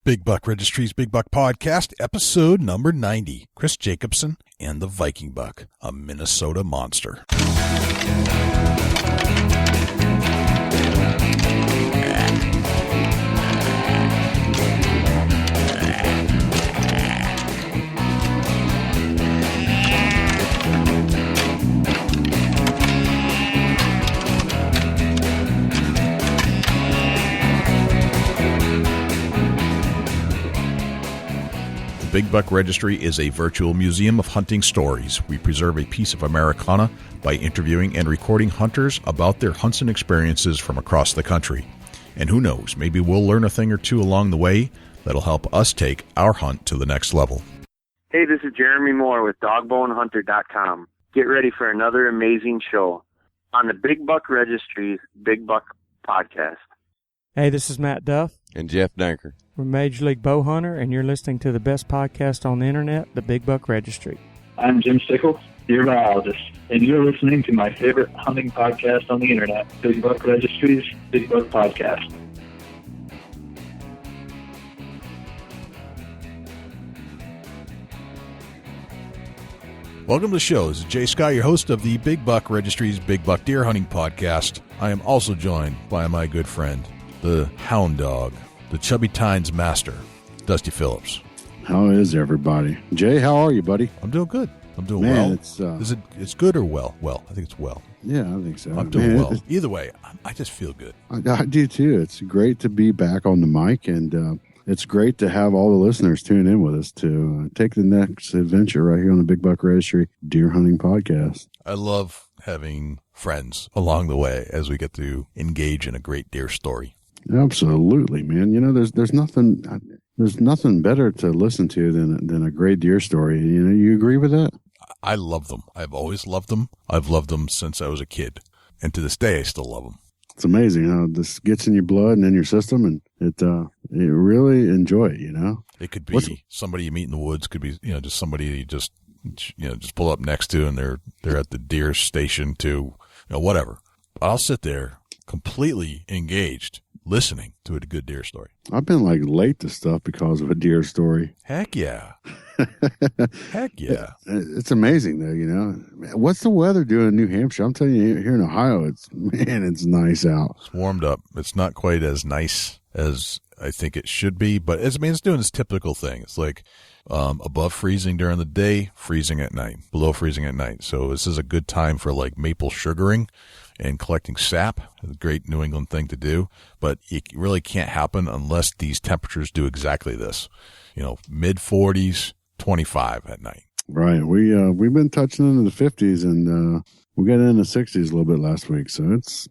Big Buck Registry's Big Buck Podcast, episode number 90. Chris Jacobson and the Viking Buck, a Minnesota monster. The Big Buck Registry is a virtual museum of hunting stories. We preserve a piece of Americana by interviewing and recording hunters about their hunts and experiences from across the country. And who knows, maybe we'll learn a thing or two along the way that'll help us take our hunt to the next level. Hey, this is Jeremy Moore with DogboneHunter.com. Get ready for another amazing show on the Big Buck Registry's Big Buck Podcast. Hey, this is Matt Duff. And Jeff Danker. We're Major League Bow Hunter, and you're listening to the best podcast on the internet, the Big Buck Registry. I'm Jim Stickles, your biologist, and you're listening to my favorite hunting podcast on the internet, Big Buck Registry's Big Buck Podcast. Welcome to the show. This is Jay Scott, your host of the Big Buck Registry's Big Buck Deer Hunting Podcast. I am also joined by my good friend, the hound dog, the Chubby Tines master, Dusty Phillips. How is everybody? Jay, how are you, buddy? I'm doing good. I'm doing Man, well. It's good or well? Well, I think it's well. Yeah, I think so. I'm doing well. Either way, I just feel good. I do too. It's great to be back on the mic, and it's great to have all the listeners tune in with us to take the next adventure right here on the Big Buck Registry Deer Hunting Podcast. I love having friends along the way as we get to engage in a great deer story. Absolutely, man. You know, there's nothing better to listen to than a great deer story. You know, you agree with that? I love them. I've always loved them. I've loved them since I was a kid, and to this day, I still love them. It's amazing how this gets in your blood and in your system, and you really enjoy it. You know, it could be somebody you meet in the woods. Could be just somebody you just pull up next to, and they're at the deer station too. Whatever. I'll sit there completely engaged, listening to a good deer story. I've been late to stuff because of a deer story. Heck yeah. Heck yeah. It's amazing though, you know. What's the weather doing in New Hampshire? I'm telling you, here in Ohio, it's nice out. It's warmed up. It's not quite as nice as I think it should be, but it's doing its typical thing. It's like above freezing during the day, freezing at night, below freezing at night. So this is a good time for maple sugaring and collecting sap. It's a great New England thing to do, but it really can't happen unless these temperatures do exactly this. Mid 40s, 25 at night. Right. We've been touching into the 50s, and we got into the 60s a little bit last week. So it's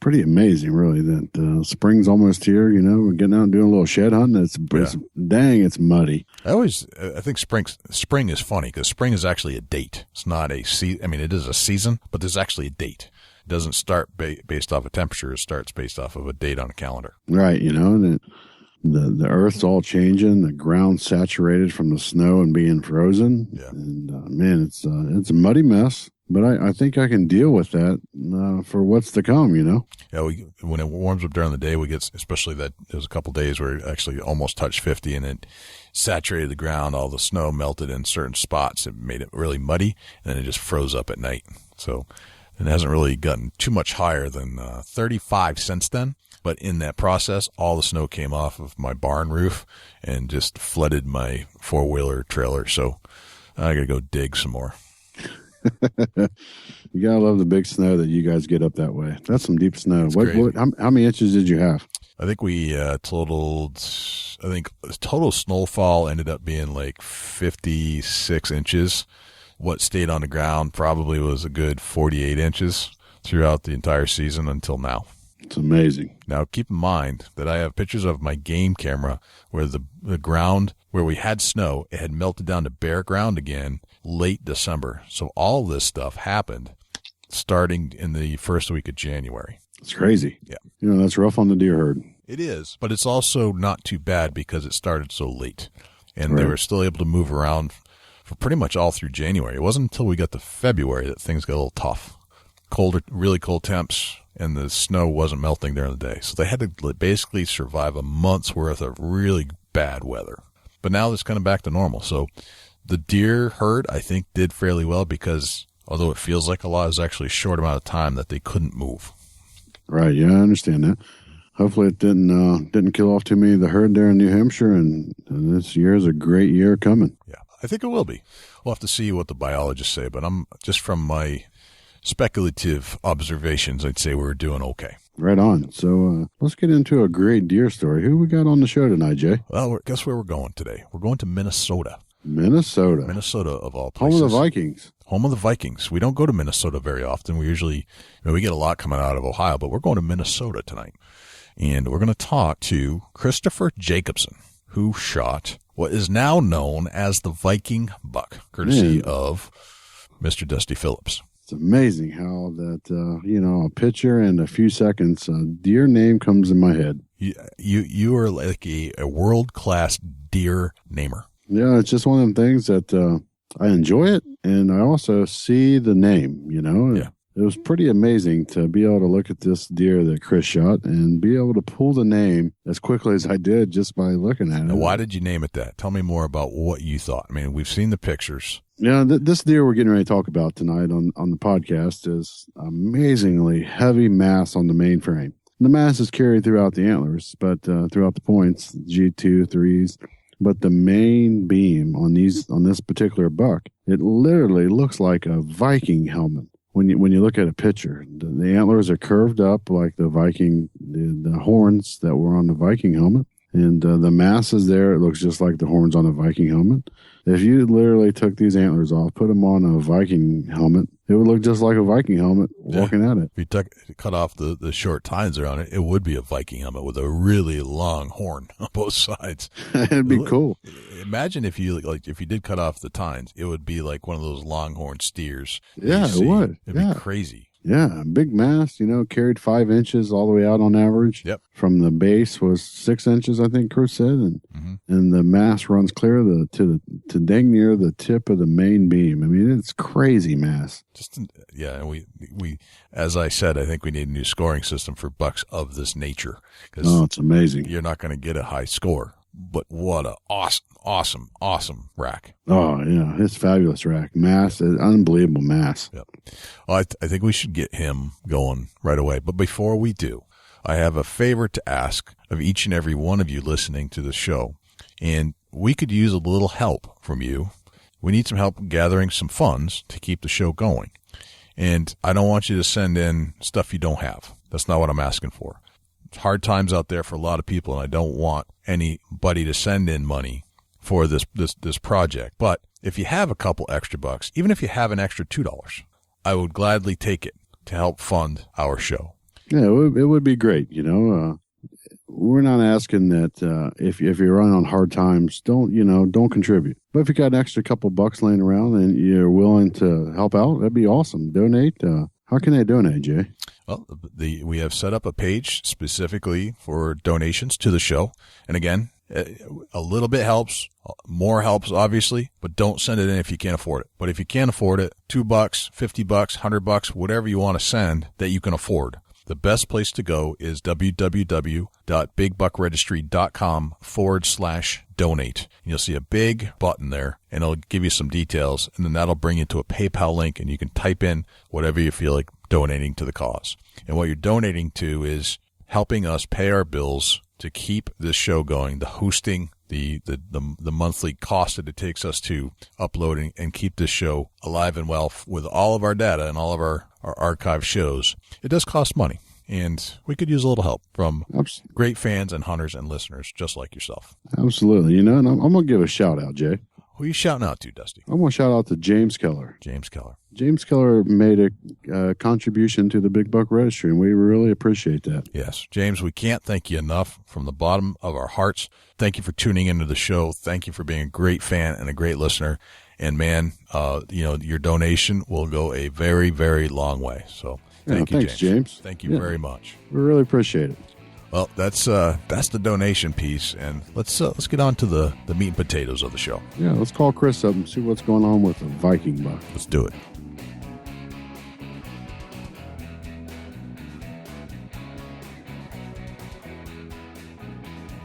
pretty amazing, really, that spring's almost here. You know, we're getting out and doing a little shed hunting. It's muddy. I think spring is funny because spring is actually a date. It's not a season. I mean, it is a season, but there's actually a date. It doesn't start based off of temperature. It starts based off of a date on a calendar. Right. You know, and the earth's all changing. The ground's saturated from the snow and being frozen. Yeah. And it's a muddy mess. But I think I can deal with that for what's to come, you know? Yeah, when it warms up during the day, we get, especially that there's a couple days where it actually almost touched 50 and it saturated the ground. All the snow melted in certain spots. It made it really muddy, and then it just froze up at night. So it hasn't really gotten too much higher than 35 since then. But in that process, all the snow came off of my barn roof and just flooded my four-wheeler trailer. So I got to go dig some more. You gotta love the big snow that you guys get up that way. That's some deep snow. How many inches did you have? I think we totaled. I think total snowfall ended up being 56 inches. What stayed on the ground probably was a good 48 inches throughout the entire season until now. It's amazing. Now, keep in mind that I have pictures of my game camera where the ground where we had snow, it had melted down to bare ground again late December. So all this stuff happened starting in the first week of January. It's crazy. Yeah. You know, that's rough on the deer herd. It is, but it's also not too bad because it started so late. And Right. They were still able to move around for pretty much all through January. It wasn't until we got to February that things got a little tough. Really cold temps, and the snow wasn't melting during the day. So they had to basically survive a month's worth of really bad weather. But now it's kind of back to normal. So the deer herd, I think, did fairly well because although it feels like a lot, it was actually a short amount of time that they couldn't move. Right. Yeah, I understand that. Hopefully it didn't kill off too many of the herd there in New Hampshire, and this year is a great year coming. Yeah, I think it will be. We'll have to see what the biologists say, but I'm just from my speculative observations, I'd say we're doing okay. Right on. So let's get into a great deer story. Who we got on the show tonight, Jay? Well, guess where we're going today? We're going to Minnesota. Minnesota, of all places. Home of the Vikings. Home of the Vikings. We don't go to Minnesota very often. We usually, we get a lot coming out of Ohio, but we're going to Minnesota tonight. And we're going to talk to Christopher Jacobson, who shot what is now known as the Viking Buck, courtesy of Mr. Dusty Phillips. It's amazing how that, a picture and a few seconds, a deer name comes in my head. You are like a world-class deer namer. Yeah, it's just one of them things that I enjoy it, and I also see the name, Yeah. It was pretty amazing to be able to look at this deer that Chris shot and be able to pull the name as quickly as I did just by looking at it. Now, why did you name it that? Tell me more about what you thought. I mean, we've seen the pictures. Yeah, this deer we're getting ready to talk about tonight on the podcast is amazingly heavy mass on the main frame. The mass is carried throughout the antlers, but throughout the points, G2, 3s. But the main beam on this particular buck, it literally looks like a Viking helmet. When you look at a picture, the antlers are curved up like the Viking, the horns that were on the Viking helmet, and the mass is there. It looks just like the horns on the Viking helmet. If you literally took these antlers off, put them on a Viking helmet, it would look just like a Viking helmet walking at it. If you cut off the short tines around it, it would be a Viking helmet with a really long horn on both sides. It'd be cool. Imagine if you did cut off the tines, it would be like one of those longhorn steers. Yeah, it would. It'd be crazy. Yeah, big mass, carried 5 inches all the way out on average. Yep. From the base was 6 inches, I think Chris said, and the mass runs clear to dang near the tip of the main beam. I mean, it's crazy mass. And we, as I said, I think we need a new scoring system for bucks of this nature. It's amazing. You're not going to get a high score, but what a awesome rack. Oh yeah, it's fabulous rack. Mass, unbelievable mass. Yep. Well, I think we should get him going right away. But before we do, I have a favor to ask of each and every one of you listening to the show, and we could use a little help from you. We need some help gathering some funds to keep the show going. And I don't want you to send in stuff you don't have. That's not what I'm asking for. It's hard times out there for a lot of people, and I don't want anybody to send in money for this project. But if you have a couple extra bucks, even if you have an extra $2, I would gladly take it to help fund our show. Yeah, it would be great. We're not asking that if you're running on hard times, don't contribute. But if you got an extra couple bucks laying around and you're willing to help out, that'd be awesome. Donate. How can they donate, Jay? Well, we have set up a page specifically for donations to the show. And again, a little bit helps, more helps, obviously, but don't send it in if you can't afford it. But if you can afford it, $2, $50, $100, whatever you want to send that you can afford. The best place to go is www.bigbuckregistry.com/donate. You'll see a big button there, and it'll give you some details, and then that'll bring you to a PayPal link, and you can type in whatever you feel like donating to the cause. And what you're donating to is helping us pay our bills to keep this show going, the hosting, the monthly cost that it takes us to upload and keep this show alive and well with all of our data and all of our archive shows. It does cost money, and we could use a little help from great fans and hunters and listeners just like yourself. Absolutely. And I'm going to give a shout out, Jay. Who are you shouting out to, Dusty? I'm going to shout out to James Keller. James Keller made a contribution to the Big Buck Registry, and we really appreciate that. Yes. James, we can't thank you enough from the bottom of our hearts. Thank you for tuning into the show. Thank you for being a great fan and a great listener. And, man, your donation will go a very, very long way. So thank you, thanks, James. Thank you very much. We really appreciate it. Well, that's the donation piece, and let's get on to the meat and potatoes of the show. Yeah, let's call Chris up and see what's going on with the Viking Buck. Let's do it.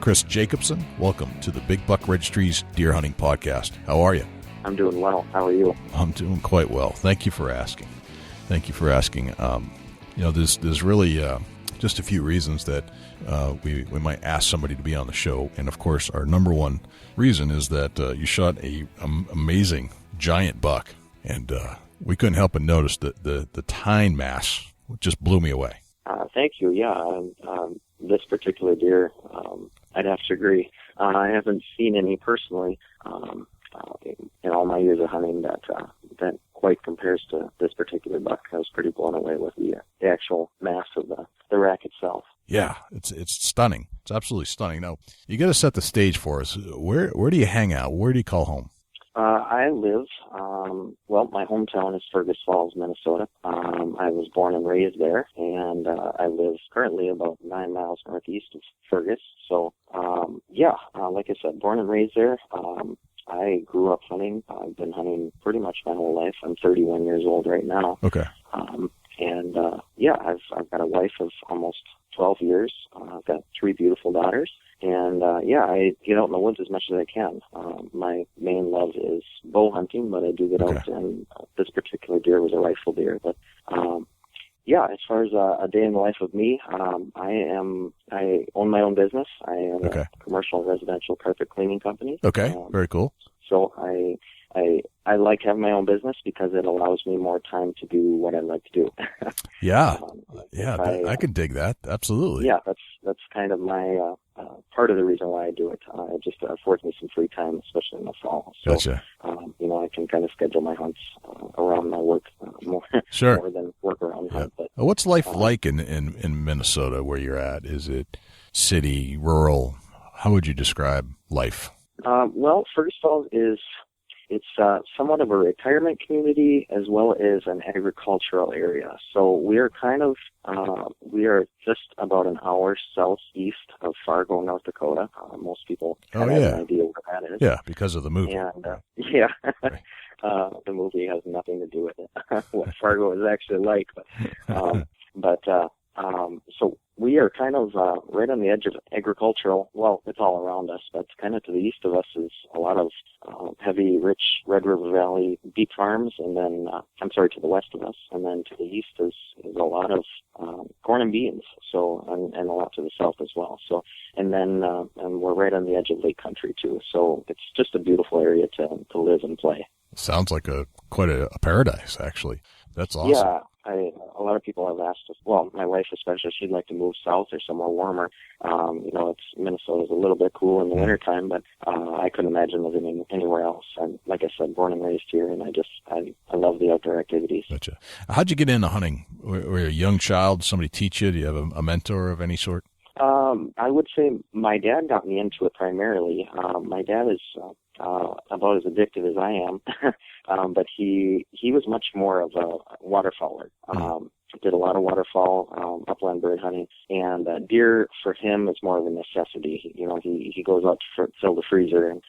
Chris Jacobson. Welcome to the Big Buck Registry's Deer Hunting Podcast. How are you? I'm doing well. How are you? I'm doing quite well. Thank you for asking. There's really just a few reasons that we might ask somebody to be on the show. And, of course, our number one reason is that you shot a amazing giant buck. And we couldn't help but notice that the tine mass just blew me away. Thank you. Yeah, this particular deer, I'd have to agree. I haven't seen any personally in all my years of hunting that quite compares to this particular buck. I was pretty blown away with the actual mass of the rack itself. Yeah, it's stunning. It's absolutely stunning. Now, you got to set the stage for us. Where do you hang out? Where do you call home? I live, my hometown is Fergus Falls, Minnesota. I was born and raised there, and I live currently about 9 miles northeast of Fergus. So, like I said, born and raised there. I grew up hunting. I've been hunting pretty much my whole life. I'm 31 years old right now. Okay. I've got a wife of almost 12 years. I've got 3 beautiful daughters. And, I get out in the woods as much as I can. My main love is bow hunting, but I do get out, and this particular deer was a rifle deer. But, as far as a day in the life of me, I own my own business. I am a commercial and residential carpet cleaning company. Okay, very cool. So I like having my own business because it allows me more time to do what I like to do. I can dig that. Absolutely. Yeah, that's kind of my part of the reason why I do it. It just affords me some free time, especially in the fall. So, gotcha. I can kind of schedule my hunts around my work more than work around hunt. But what's life like in Minnesota where you're at? Is it city, rural? How would you describe life? Fergus Falls it's somewhat of a retirement community as well as an agricultural area. So we are we are just about an hour southeast of Fargo, North Dakota. Most people have an idea where that is. Yeah, because of the movie. And, the movie has nothing to do with it, what Fargo is actually like. So we are kind of right on the edge of agricultural. Well, it's all around us, but kind of to the east of us is a lot of heavy, rich Red River Valley beet farms, and then to the west of us, and then to the east is a lot of corn and beans. So and a lot to the south as well. So and we're right on the edge of lake country too. So it's just a beautiful area to live and play. Sounds like quite a paradise, actually. That's awesome. Yeah. A lot of people have asked us, well, my wife especially, she'd like to move south or somewhere warmer. Minnesota's a little bit cool in the wintertime, but I couldn't imagine living anywhere else. And like I said, born and raised here, and I love the outdoor activities. Gotcha. How'd you get into hunting? Were you a young child? Somebody teach you? Do you have a mentor of any sort? I would say my dad got me into it primarily. My dad is about as addictive as I am, but he was much more of a waterfowler. Did a lot of waterfowl, upland bird hunting, and deer for him is more of a necessity. He goes out to fill the freezer, and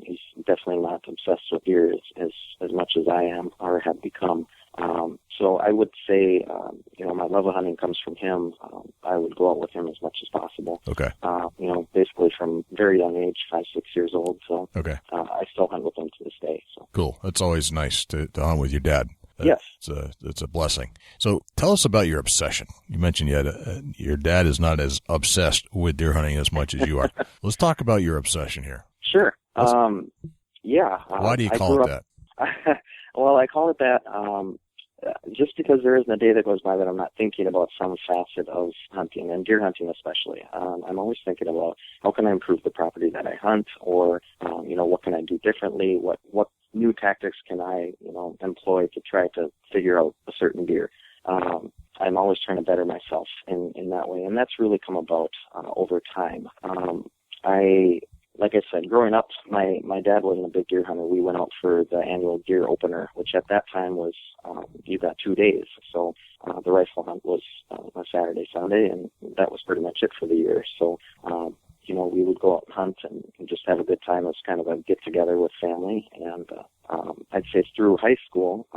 he's definitely not obsessed with deer as much as I am or have become. So I would say, my love of hunting comes from him. I would go out with him as much as possible. Okay. Basically from very young age, 5, 6 years old. So I still hunt with him to this day. So. Cool. That's always nice to hunt with your dad. Yes. It's a blessing. So tell us about your obsession. You mentioned your dad is not as obsessed with deer hunting as much as you are. Let's talk about your obsession here. Sure. Why do you call it that? Well, I call it that just because there isn't a day that goes by that I'm not thinking about some facet of hunting, and deer hunting especially. I'm always thinking about how can I improve the property that I hunt, or what can I do differently? What new tactics can I employ to try to figure out a certain deer? I'm always trying to better myself in that way, and that's really come about over time. Like I said, growing up, my dad wasn't a big deer hunter. We went out for the annual deer opener, which at that time was you got 2 days. So the rifle hunt was a Saturday, Sunday, and that was pretty much it for the year. So we would go out and hunt and just have a good time. It was kind of a get-together with family. And I'd say through high school,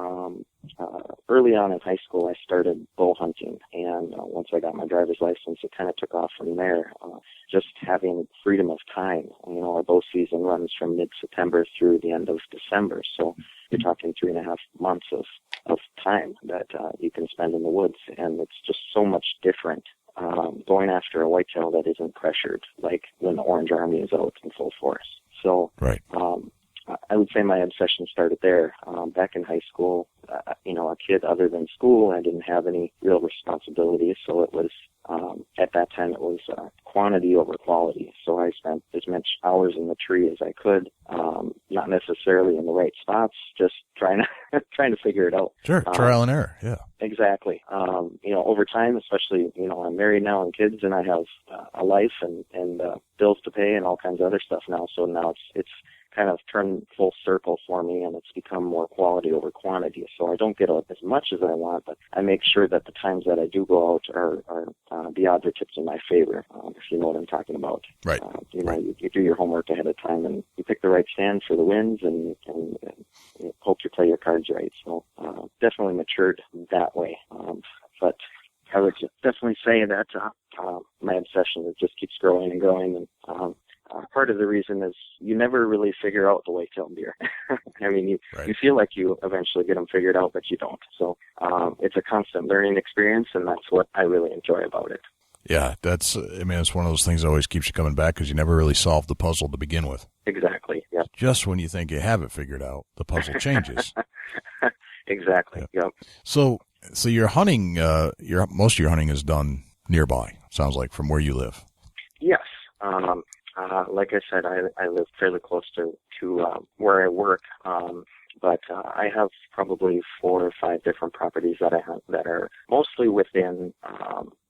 early on in high school, I started bow hunting, and once I got my driver's license, it kind of took off from there. Just having freedom of time. Our bow season runs from mid-September through the end of December, so you're talking 3.5 months of time that you can spend in the woods, and it's just so much different going after a whitetail that isn't pressured, like when the Orange Army is out in full force. So right. I would say my obsession started there. Back in high school, a kid other than school, I didn't have any real responsibilities, so it was, at that time, it was quantity over quality. So I spent as much hours in the tree as I could, not necessarily in the right spots, just trying to figure it out. Sure, trial and error, yeah. Exactly. Over time, especially, I'm married now and kids, and I have a life and bills to pay and all kinds of other stuff now. So now it's kind of turned full circle for me, and it's become more quality over quantity. So I don't get out as much as I want, but I make sure that the times that I do go out are the odds are tipped in my favor, if you know what I'm talking about. Right. Right. You do your homework ahead of time, and you pick the right stand for the winds, and hope you play your cards right. So definitely matured that way. But I would definitely say that my obsession just keeps growing and growing, and part of the reason is you never really figure out the whitetail deer. I mean, you feel like you eventually get them figured out, but you don't. So it's a constant learning experience, and that's what I really enjoy about it. Yeah, it's one of those things that always keeps you coming back because you never really solved the puzzle to begin with. Exactly, yeah. Just when you think you have it figured out, the puzzle changes. Exactly, yeah. So your hunting, most of your hunting is done nearby, sounds like, from where you live. Yes. Like I said, I live fairly close to where I work, but I have probably 4 or 5 different properties that I hunt that are mostly within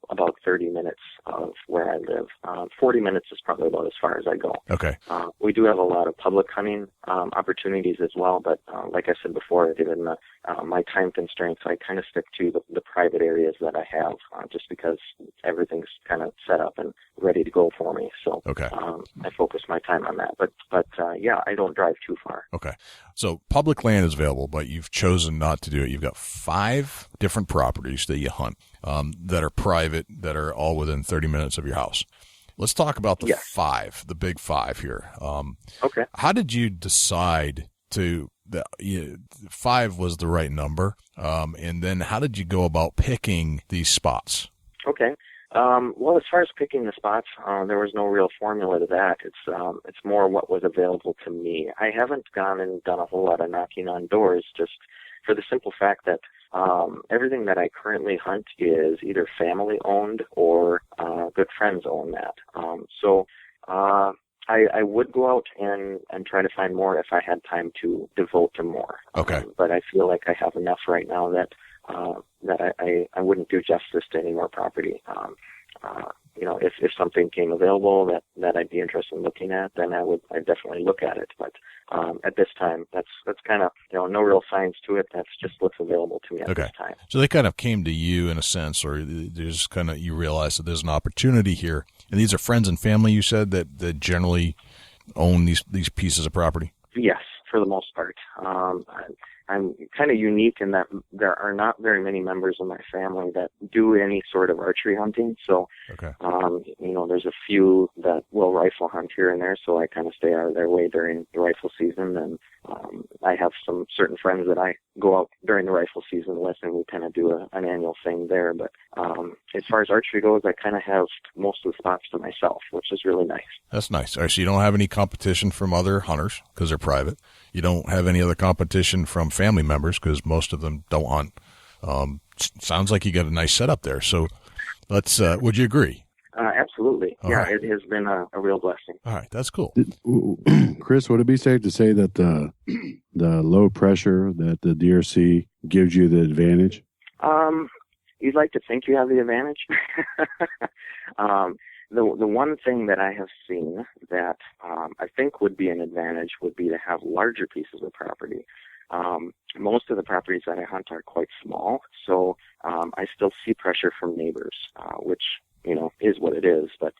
about 30 minutes of where I live. 40 minutes is probably about as far as I go. Okay. We do have a lot of public hunting opportunities as well, but like I said before, given my time constraints, I kind of stick to the private areas that I have, just because everything's kind of set up and ready to go for me. So okay. I focus my time on that. But yeah, I don't drive too far. Okay. So public land is available, but you've chosen not to do it. You've got 5 different properties that you hunt that are private, that are all within 30 minutes of your house. Let's talk about the 5, the big 5 here. Okay. How did you decide that 5 was the right number? And then how did you go about picking these spots? Okay. Well, as far as picking the spots, there was no real formula to that. It's more what was available to me. I haven't gone and done a whole lot of knocking on doors, just for the simple fact that everything that I currently hunt is either family owned or good friends own that. So I would go out and try to find more if I had time to devote to more. Okay. But I feel like I have enough right now that I wouldn't do justice to any more property. If something came available that I'd be interested in looking at, then I'd definitely look at it. But at this time, that's kind of, no real science to it. That's just what's available to me at this time. So they kind of came to you in a sense, or there's kind of, you realize that there's an opportunity here. And these are friends and family, you said, that generally own these pieces of property? Yes, for the most part. I'm kind of unique in that there are not very many members of my family that do any sort of archery hunting. So, there's a few that will rifle hunt here and there, so I kind of stay out of their way during the rifle season. And I have some certain friends that I go out during the rifle season with, and we kind of do an annual thing there. But as far as archery goes, I kind of have most of the spots to myself, which is really nice. That's nice. All right, so you don't have any competition from other hunters because they're private. You don't have any other competition from family members because most of them don't hunt. Sounds like you got a nice setup there. So let's, would you agree? Absolutely. All right. It has been a real blessing. All right. That's cool. Chris, would it be safe to say that the low pressure that the deer see gives you the advantage? You'd like to think you have the advantage. The one thing that I have seen that I think would be an advantage would be to have larger pieces of property. Most of the properties that I hunt are quite small, so I still see pressure from neighbors, which, is what it is. But,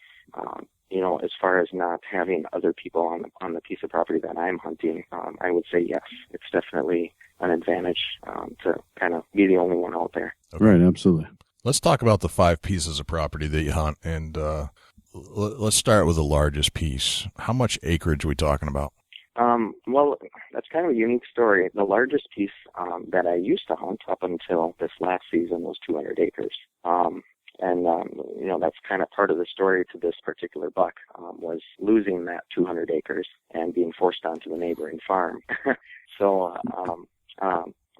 as far as not having other people on the piece of property that I'm hunting, I would say yes, it's definitely an advantage to kind of be the only one out there. Okay. Right, absolutely. Let's talk about the 5 pieces of property that you hunt, and let's start with the largest piece. How much acreage are we talking about? Well, that's kind of a unique story. The largest piece that I used to hunt up until this last season was 200 acres. That's kind of part of the story to this particular buck, was losing that 200 acres and being forced onto the neighboring farm. So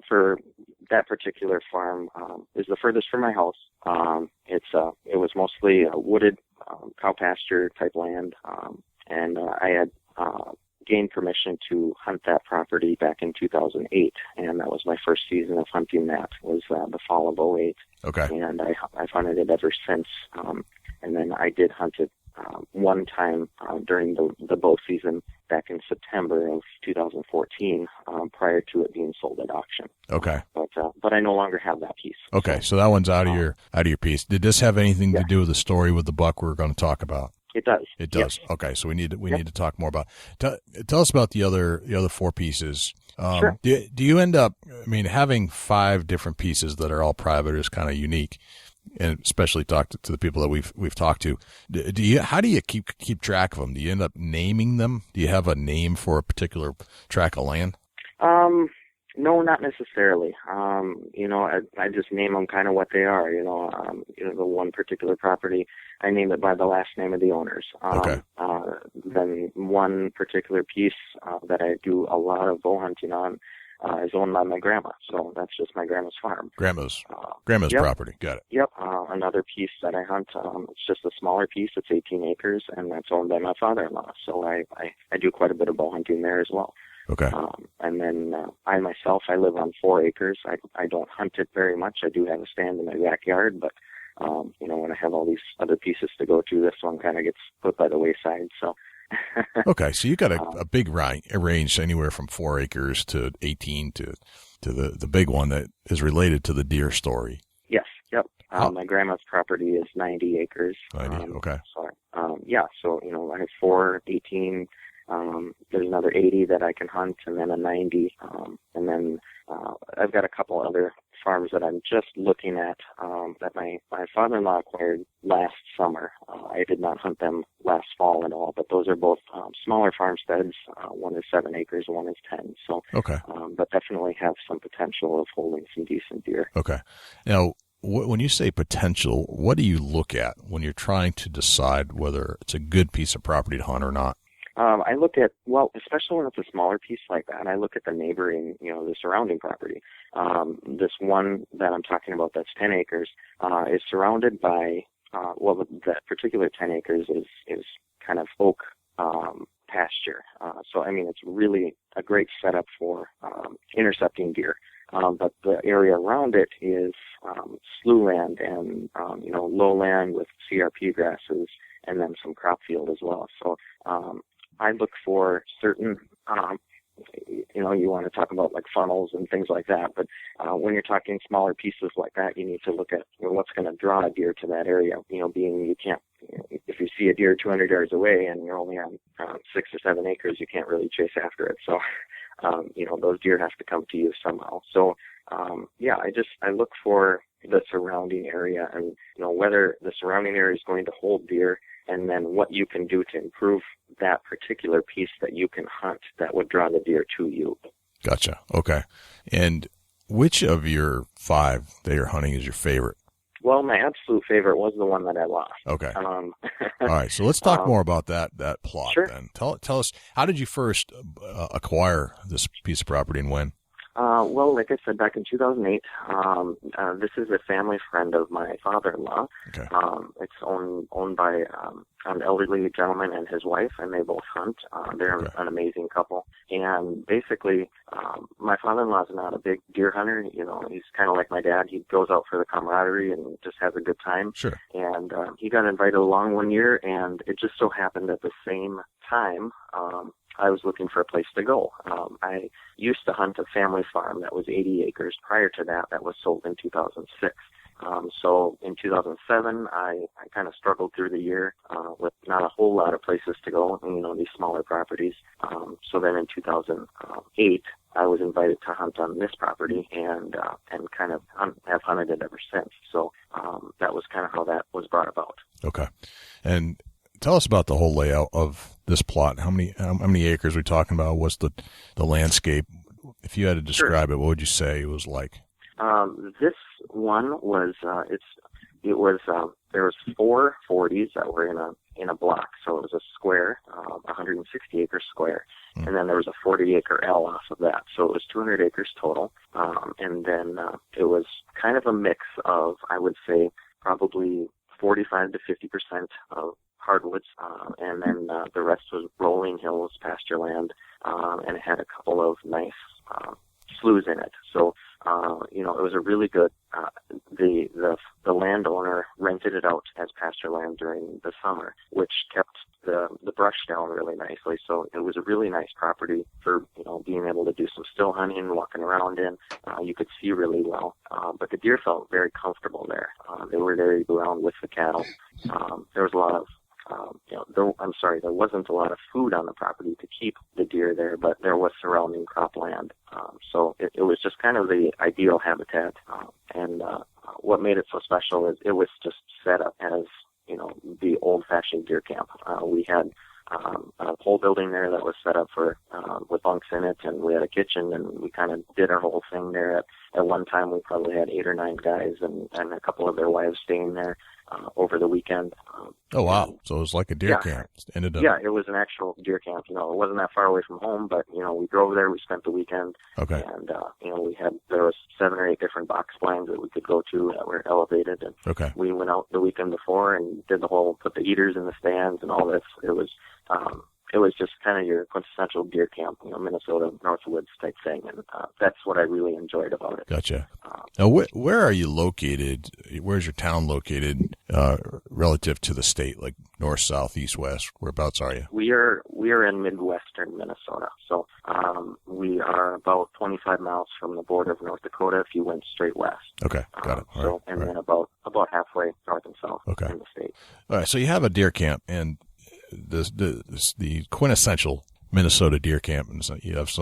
for that particular farm is the furthest from my house. It was mostly a wooded cow pasture type land, and I had gained permission to hunt that property back in 2008, and that was my first season of hunting. That was the fall of 2008. Okay. And I've hunted it ever since. And then I did hunt it one time during the bow season back in September of 2014, prior to it being sold at auction. Okay. But I no longer have that piece. Okay, so that one's out of your piece. Did this have anything to do with the story with the buck we're going to talk about? It does. It does. Yes. Okay, so we need to talk more about. Tell us about the other 4 pieces. Sure. Do you end up? I mean, having 5 different pieces that are all private is kind of unique, and especially talk to the people that we've talked to. How do you keep track of them? Do you end up naming them? Do you have a name for a particular tract of land? No, not necessarily. I just name them kind of what they are. The one particular property, I name it by the last name of the owners. Okay. Then one particular piece that I do a lot of bow hunting on is owned by my grandma, so that's just my grandma's farm. Grandma's Yep. property. Got it. Yep. Another piece that I hunt, it's just a smaller piece. It's 18 acres, and that's owned by my father-in-law. So I do quite a bit of bow hunting there as well. Okay. And then I myself, I live on 4 acres. I don't hunt it very much. I do have a stand in my backyard, but when I have all these other pieces to go to, this one kind of gets put by the wayside. So. Okay, so you got a big range, anywhere from 4 acres to 18 to the big one that is related to the deer story. Yes. Yep. My grandma's property is 90 acres. 90. Okay. So I have 4, 18. There's another 80 that I can hunt, and then a 90. And then I've got a couple other farms that I'm just looking at that my father-in-law acquired last summer. I did not hunt them last fall at all, but those are both smaller farmsteads. One is 7 acres, one is 10. So, okay. But definitely have some potential of holding some decent deer. Okay. Now, when you say potential, what do you look at when you're trying to decide whether it's a good piece of property to hunt or not? I look at, especially when it's a smaller piece like that, I look at the neighboring, the surrounding property. This one that I'm talking about that's 10 acres is surrounded by, that particular 10 acres is kind of oak pasture. So, it's really a great setup for intercepting deer. But the area around it is slough land and, lowland with CRP grasses and then some crop field as well. So I look for certain, you want to talk about like funnels and things like that, but when you're talking smaller pieces like that, you need to look at what's going to draw a deer to that area, being you can't, if you see a deer 200 yards away and you're only on 6 or 7 acres, you can't really chase after it. So, those deer have to come to you somehow. So, I look for the surrounding area and, whether the surrounding area is going to hold deer, and then what you can do to improve that particular piece that you can hunt that would draw the deer to you. Gotcha. Okay. And which of your 5 that you're hunting is your favorite? Well, my absolute favorite was the one that I lost. Okay. All right. So let's talk more about that plot. Sure. Then. Tell us, how did you first acquire this piece of property and when? Like I said, back in 2008, this is a family friend of my father-in-law. Okay. It's owned by an elderly gentleman and his wife, and they both hunt. They're an amazing couple. And basically, my father-in-law is not a big deer hunter. He's kind of like my dad. He goes out for the camaraderie and just has a good time. Sure. And he got invited along one year, and it just so happened at the same time I was looking for a place to go. I used to hunt a family farm that was 80 acres prior to that was sold in 2006. So in 2007, I kind of struggled through the year with not a whole lot of places to go, these smaller properties. So then in 2008, I was invited to hunt on this property and kind of have hunted it ever since. So that was kind of how that was brought about. Okay. And tell us about the whole layout of this plot. How many acres are we talking about? What's the landscape? If you had to describe it, what would you say it was like? This one was there was 4 40s that were in a block, so it was a square, 160 acre square, and then there was a 40 acre L off of that, so it was 200 acres total, and then it was kind of a mix of, I would say, probably 45 to 50% of hardwoods, and then the rest was rolling hills, pasture land, and it had a couple of nice sloughs in it. So, it was a really good, the landowner rented it out as pasture land during the summer, which kept the brush down really nicely. So it was a really nice property for, being able to do some still hunting, walking around in. You could see really well. But the deer felt very comfortable there. They were there around with the cattle. There was a lot of, there wasn't a lot of food on the property to keep the deer there, but there was surrounding cropland. So it was just kind of the ideal habitat. And what made it so special is it was just set up as, the old-fashioned deer camp. We had a pole building there that was set up for with bunks in it, and we had a kitchen, and we kind of did our whole thing there. At one time, we probably had 8 or 9 guys and a couple of their wives staying there over the weekend. Oh, wow. So it was like a deer camp. Yeah, it was an actual deer camp. It wasn't that far away from home, but, we drove there. We spent the weekend. Okay. And, there was 7 or 8 different box blinds that we could go to that were elevated. And we went out the weekend before and did put the eaters in the stands and all this. It was just kind of your quintessential deer camp, Minnesota Northwoods type thing, and that's what I really enjoyed about it. Gotcha. Now, where are you located? Where's your town located relative to the state, like north, south, east, west? Whereabouts are you? We are in Midwestern Minnesota, so we are about 25 miles from the border of North Dakota if you went straight west. Okay, got it. All right. Then about halfway north and south in the state. All right, so you have a deer camp, and the quintessential Minnesota deer camp, and so you have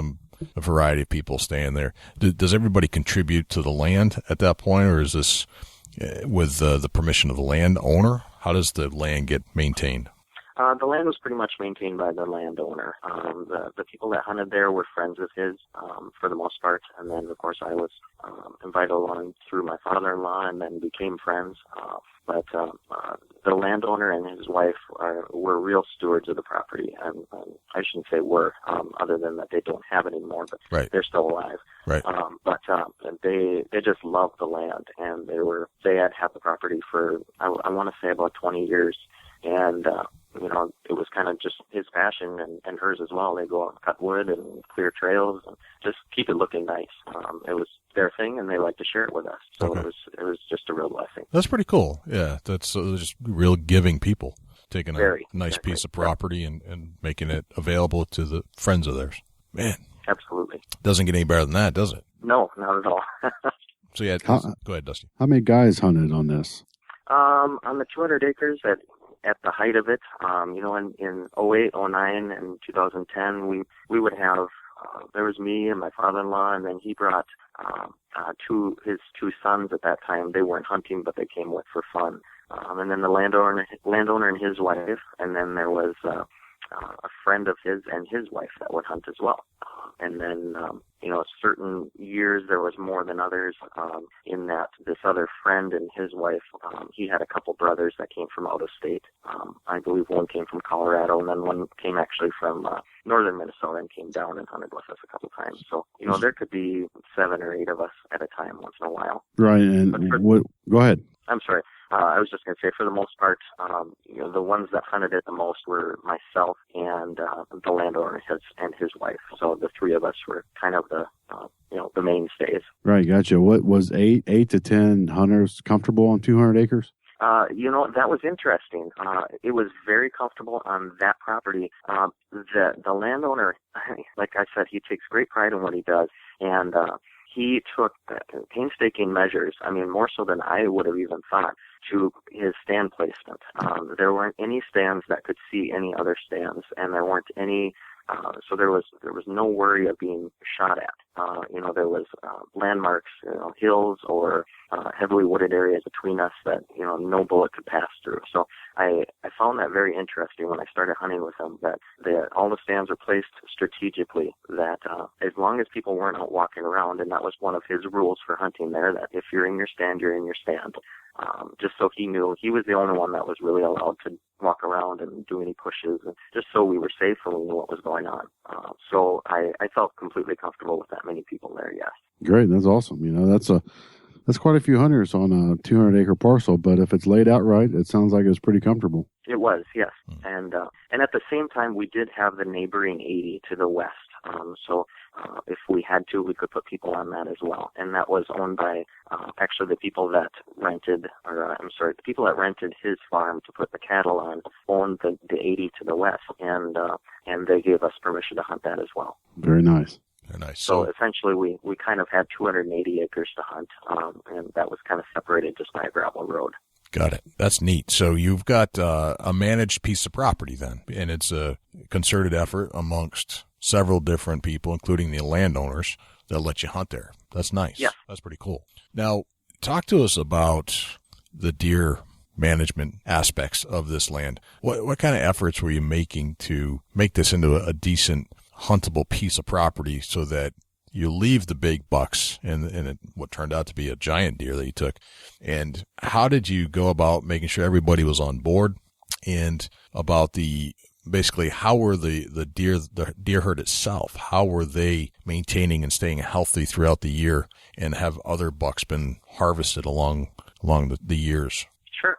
a variety of people staying there. Does everybody contribute to the land at that point, or is this with the permission of the landowner? How does the land get maintained? The land was pretty much maintained by the landowner. The people that hunted there were friends of his for the most part, and then of course I was invited along through my father-in-law, and then became friends. But the landowner and his wife were real stewards of the property, and I shouldn't say were, other than that they don't have it anymore, but they're still alive. Right. But they just loved the land, and they had the property for I want to say about 20 years, and it was kind of just his passion and hers as well. They go out and cut wood and clear trails and just keep it looking nice. It was their thing, and they like to share it with us. So it was just a real blessing. That's pretty cool. Yeah, that's just real giving people, taking a nice piece of property and making it available to the friends of theirs. Man. Absolutely. Doesn't get any better than that, does it? No, not at all. So yeah, go ahead, Dusty. How many guys hunted on this? On the 200 acres at the height of it, in 08, 09, and 2010, we would have, there was me and my father-in-law, and then he brought his 2 sons at that time. They weren't hunting, but they came with for fun. And then the landowner and his wife, and then there was a friend of his and his wife that would hunt as well. And then, certain years there was more than others, in that this other friend and his wife, he had a couple brothers that came from out of state. I believe one came from Colorado, and then one came actually from northern Minnesota and came down and hunted with us a couple times. So, there could be 7 or 8 of us at a time once in a while. Right, and go ahead. I'm sorry. I was just going to say, for the most part, the ones that hunted it the most were myself and the landowner and his wife. So the 3 of us were kind of the mainstays. Right, gotcha. What was 8 to 10 hunters comfortable on 200 acres? That was interesting. It was very comfortable on that property. The landowner, like I said, he takes great pride in what he does, and he took painstaking measures, more so than I would have even thought, to his stand placement. There weren't any stands that could see any other stands, and there weren't any So there was no worry of being shot at. There was landmarks, hills or heavily wooded areas between us that no bullet could pass through. So I found that very interesting when I started hunting with him, that all the stands were placed strategically, that as long as people weren't out walking around, and that was one of his rules for hunting there, that if you're in your stand, you're in your stand. Just so he knew he was the only one that was really allowed to walk around and do any pushes, and just so we were safe and we knew what was going on. So I felt completely comfortable with that many people there, yes. Great, that's awesome. That's quite a few hunters on a 200-acre parcel, but if it's laid out right, it sounds like it's pretty comfortable. It was, yes. And at the same time, we did have the neighboring 80 to the west. So if we had to, we could put people on that as well. And that was owned by actually the people that rented his farm to put the cattle on, owned the 80 to the west, and they gave us permission to hunt that as well. Very nice. Very nice. So essentially, we kind of had 280 acres to hunt, and that was kind of separated just by a gravel road. Got it. That's neat. So you've got a managed piece of property then, and it's a concerted effort amongst several different people, including the landowners, that let you hunt there. That's nice. Yeah. That's pretty cool. Now, talk to us about the deer management aspects of this land. What kind of efforts were you making to make this into a decent huntable piece of property so that you leave the big bucks and what turned out to be a giant deer that you took? And how did you go about making sure everybody was on board, and about basically how were the deer herd itself, how were they maintaining and staying healthy throughout the year, and have other bucks been harvested along the years? Sure.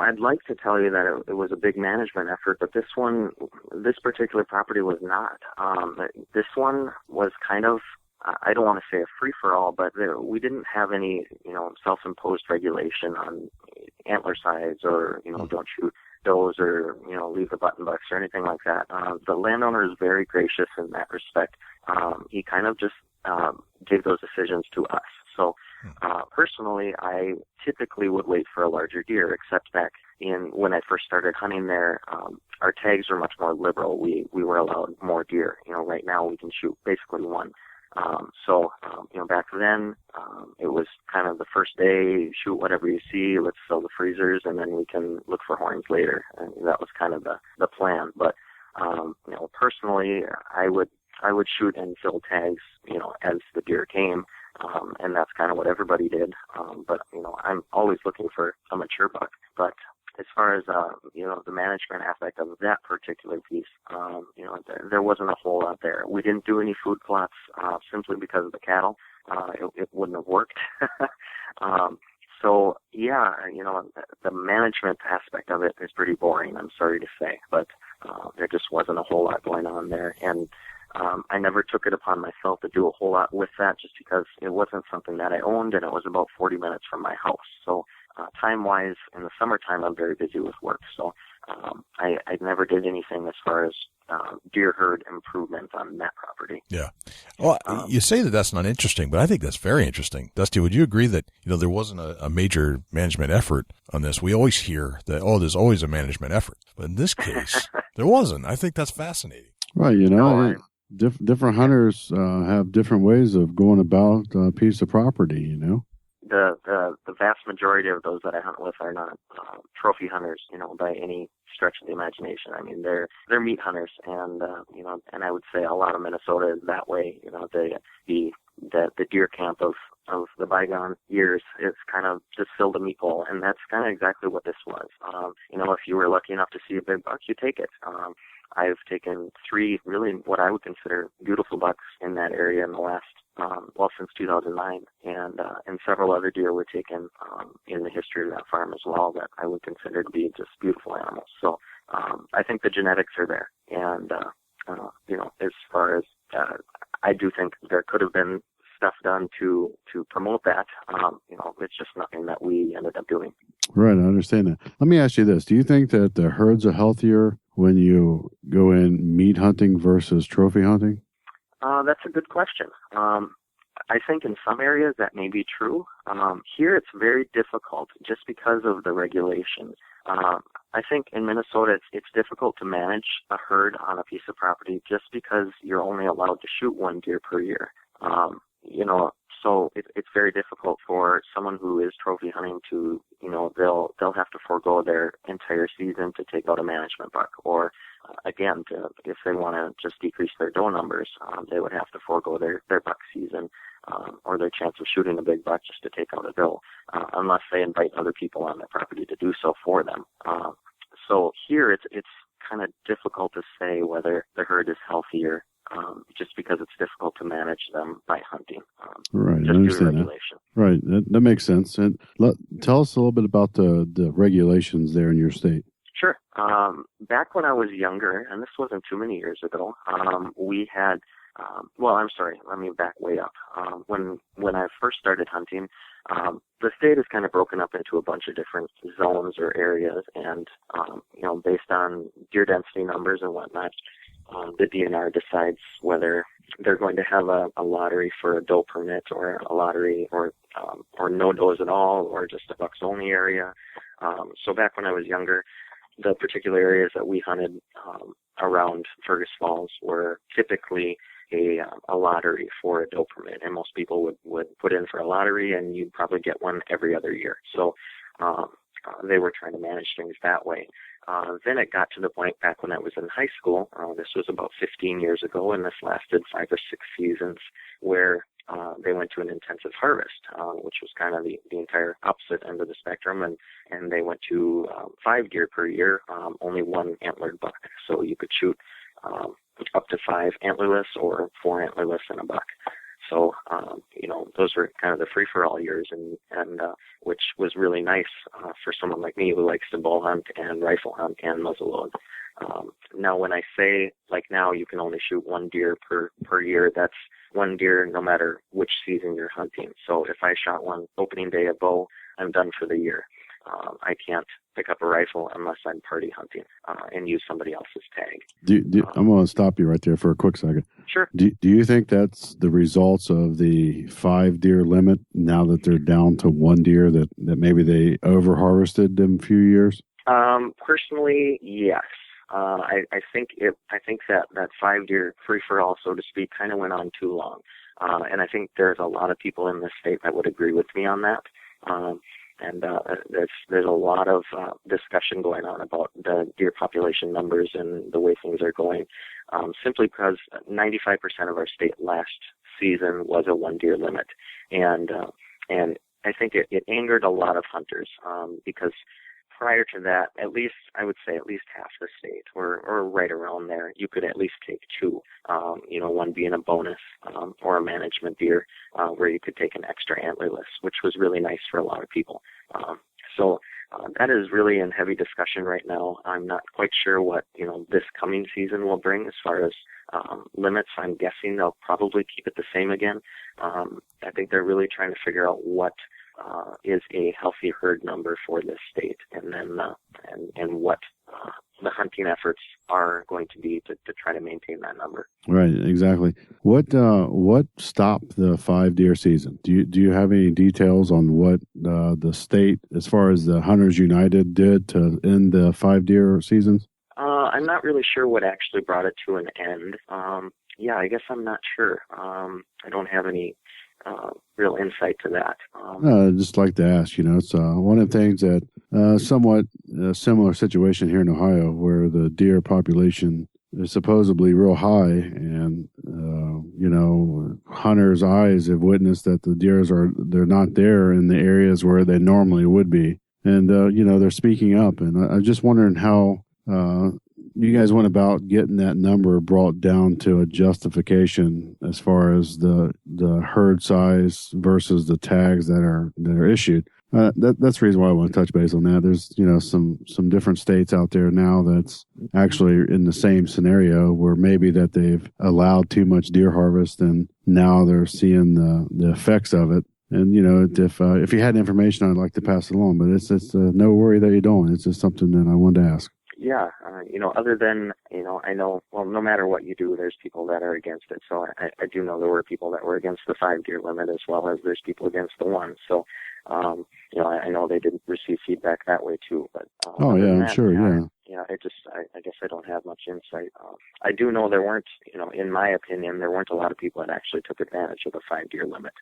I'd like to tell you that it was a big management effort, but this particular property was not. This one was kind of, I don't want to say a free-for-all, but we didn't have any, self-imposed regulation on antler size or, don't shoot does or, leave the button bucks or anything like that. The landowner is very gracious in that respect. He kind of just gave those decisions to us. So personally, I typically would wait for a larger deer, except back when I first started hunting there, our tags were much more liberal. We were allowed more deer. Right now we can shoot basically one. Back then, it was kind of the first day, shoot whatever you see, let's fill the freezers, and then we can look for horns later. And that was kind of the plan. But, personally, I would shoot and fill tags, as the deer came. And that's kind of what everybody did. But I'm always looking for a mature buck. But as far as, the management aspect of that particular piece, there wasn't a whole lot there. We didn't do any food plots, simply because of the cattle. It wouldn't have worked. The management aspect of it is pretty boring, I'm sorry to say, but there just wasn't a whole lot going on there. And I never took it upon myself to do a whole lot with that, just because it wasn't something that I owned, and it was about 40 minutes from my house. So time-wise, in the summertime, I'm very busy with work. So I never did anything as far as deer herd improvement on that property. Yeah. Well, you say that that's not interesting, but I think that's very interesting. Dusty, would you agree that, there wasn't a major management effort on this? We always hear that, there's always a management effort. But in this case, there wasn't. I think that's fascinating. Right. Different hunters have different ways of going about a piece of property, The vast majority of those that I hunt with are not trophy hunters, by any stretch of the imagination. I mean, they're meat hunters, and and I would say a lot of Minnesota is that way. The deer camp of the bygone years is kind of just filled a meat bowl, and that's kind of exactly what this was. If you were lucky enough to see a big buck, you take it. I've taken 3 really what I would consider beautiful bucks in that area in the last, since 2009, and several other deer were taken in the history of that farm as well that I would consider to be just beautiful animals. So I think the genetics are there, and as far as I do think there could have been stuff done to promote that. It's just nothing that we ended up doing. Right, I understand that. Let me ask you this. Do you think that the herds are healthier when you go in meat hunting versus trophy hunting? That's a good question. I think in some areas that may be true. Here it's very difficult just because of the regulations. I think in Minnesota it's difficult to manage a herd on a piece of property just because you're only allowed to shoot one deer per year. So it's very difficult for someone who is trophy hunting to, they'll have to forego their entire season to take out a management buck, or again, if they want to just decrease their doe numbers, they would have to forego their buck season or their chance of shooting a big buck just to take out a doe, unless they invite other people on their property to do so for them. So here it's kind of difficult to say whether the herd is healthier. Just because it's difficult to manage them by hunting. Right, just I understand due to regulation. that. Right, that makes sense. And tell us a little bit about the regulations there in your state. Sure. Back when I was younger, and this wasn't too many years ago, we had, let me back way up. When I first started hunting, the state is kind of broken up into a bunch of different zones or areas, and, based on deer density numbers and whatnot, the DNR decides whether they're going to have a lottery for a doe permit, or a lottery or no does at all, or just a bucks only area. So back when I was younger, the particular areas that we hunted around Fergus Falls were typically a lottery for a doe permit, and most people would put in for a lottery, and you'd probably get one every other year. So they were trying to manage things that way. Then it got to the point back when I was in high school, this was about 15 years ago, and this lasted 5 or 6 seasons, where they went to an intensive harvest, which was kind of the entire opposite end of the spectrum, and they went to 5 deer per year, only 1 antlered buck. So you could shoot up to 5 antlerless or 4 antlerless in a buck. So, those were kind of the free-for-all years, and which was really nice for someone like me who likes to bow hunt and rifle hunt and muzzleload. Now, when I say, like now, you can only shoot 1 deer per year, that's 1 deer no matter which season you're hunting. So if I shot one opening day of bow, I'm done for the year. I can't pick up a rifle unless I'm party hunting and use somebody else's tag. I'm going to stop you right there for a quick second. Sure. Do you think that's the results of the 5 deer limit now that they're down to 1 deer, that maybe they over harvested them a few years? Personally, yes. I think that 5 deer free for all, so to speak, kind of went on too long. And I think there's a lot of people in this state that would agree with me on that. And there's a lot of discussion going on about the deer population numbers and the way things are going, simply because 95% of our state last season was a 1 deer limit, and I think it angered a lot of hunters because prior to that, at least half the state, or right around there, you could at least take 2, one being a bonus or a management deer, where you could take an extra antlerless, which was really nice for a lot of people. So that is really in heavy discussion right now. I'm not quite sure what this coming season will bring as far as limits. I'm guessing they'll probably keep it the same again. I think they're really trying to figure out what is a healthy herd number for this state, and then and what the hunting efforts are going to be to try to maintain that number. Right, exactly. What stopped the 5 deer season? Do you have any details on what the state, as far as the Hunters United, did to end the 5 deer seasons? I'm not really sure what actually brought it to an end. I guess I'm not sure. I don't have any real insight to that. I'd just like to ask, it's one of the things that somewhat a similar situation here in Ohio, where the deer population is supposedly real high, and hunters' eyes have witnessed that the deers they're not there in the areas where they normally would be, and they're speaking up, and I'm just wondering how you guys went about getting that number brought down to a justification as far as the herd size versus the tags that are issued. That's the reason why I want to touch base on that. There's some different states out there now that's actually in the same scenario, where maybe that they've allowed too much deer harvest, and now they're seeing the effects of it. And if you had information, I'd like to pass it along, but it's no worry that you don't. It's just something that I wanted to ask. Other than, I know, well, no matter what you do, there's people that are against it. So I do know there were people that were against the 5 deer limit as well as there's people against the 1. So, I know they did receive feedback that way too. But I'm sure, yeah. I guess I don't have much insight. I do know there weren't, in my opinion, there weren't a lot of people that actually took advantage of the 5 deer limit.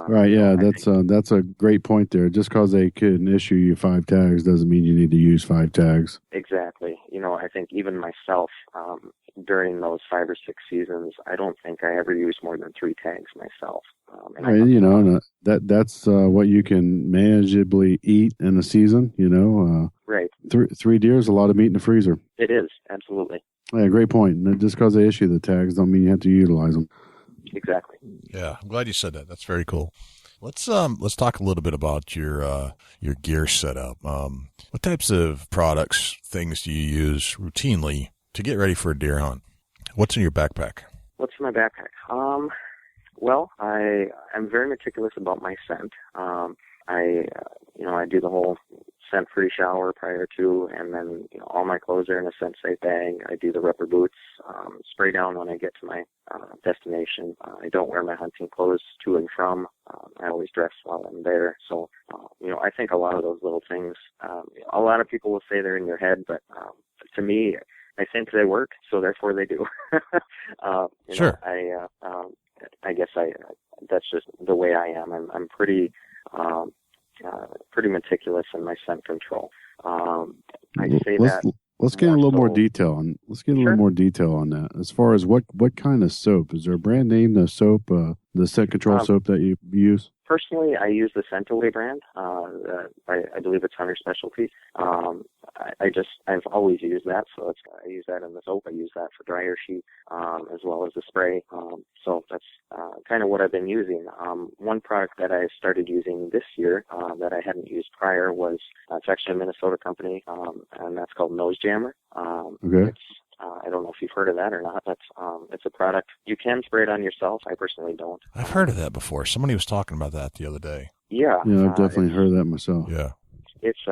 Right, yeah, that's a great point there. Just because they can issue you 5 tags doesn't mean you need to use 5 tags. Exactly. I think even myself, during those 5 or 6 seasons, I don't think I ever used more than 3 tags myself. That's what you can manageably eat in a season, Right. 3 deer is a lot of meat in the freezer. It is, absolutely. Yeah, great point. Just because they issue the tags don't mean you have to utilize them. Exactly. Yeah, I'm glad you said that. That's very cool. Let's talk a little bit about your gear setup. What types of products, things do you use routinely to get ready for a deer hunt? What's in your backpack? What's in my backpack? Well, I'm very meticulous about my scent. I do the whole scent-free shower prior to, and then all my clothes are in a scent-safe bag. I do the rubber boots, spray down when I get to my destination. I don't wear my hunting clothes to and from. I always dress while I'm there. So, I think a lot of those little things, a lot of people will say they're in your head, but to me, I think they work, so therefore they do. Sure. I guess that's just the way I am. I'm pretty meticulous in my scent control. Let's get a little more detail on. Let's get a little more detail on that. As far as what kind of soap is there a brand name? The soap, the scent control soap that you use. Personally, I use the Scentaway brand. I believe it's Hunter Specialty. I've always used that, so I use that in the soap. I use that for dryer sheet, as well as the spray. So that's kind of what I've been using. One product that I started using this year that I hadn't used prior was it's actually a Minnesota company, and that's called Nose Jammer. Okay. I don't know if you've heard of that or not, but it's a product. You can spray it on yourself. I personally don't. I've heard of that before. Somebody was talking about that the other day. Yeah. Yeah, I've definitely heard of that myself. Yeah. It's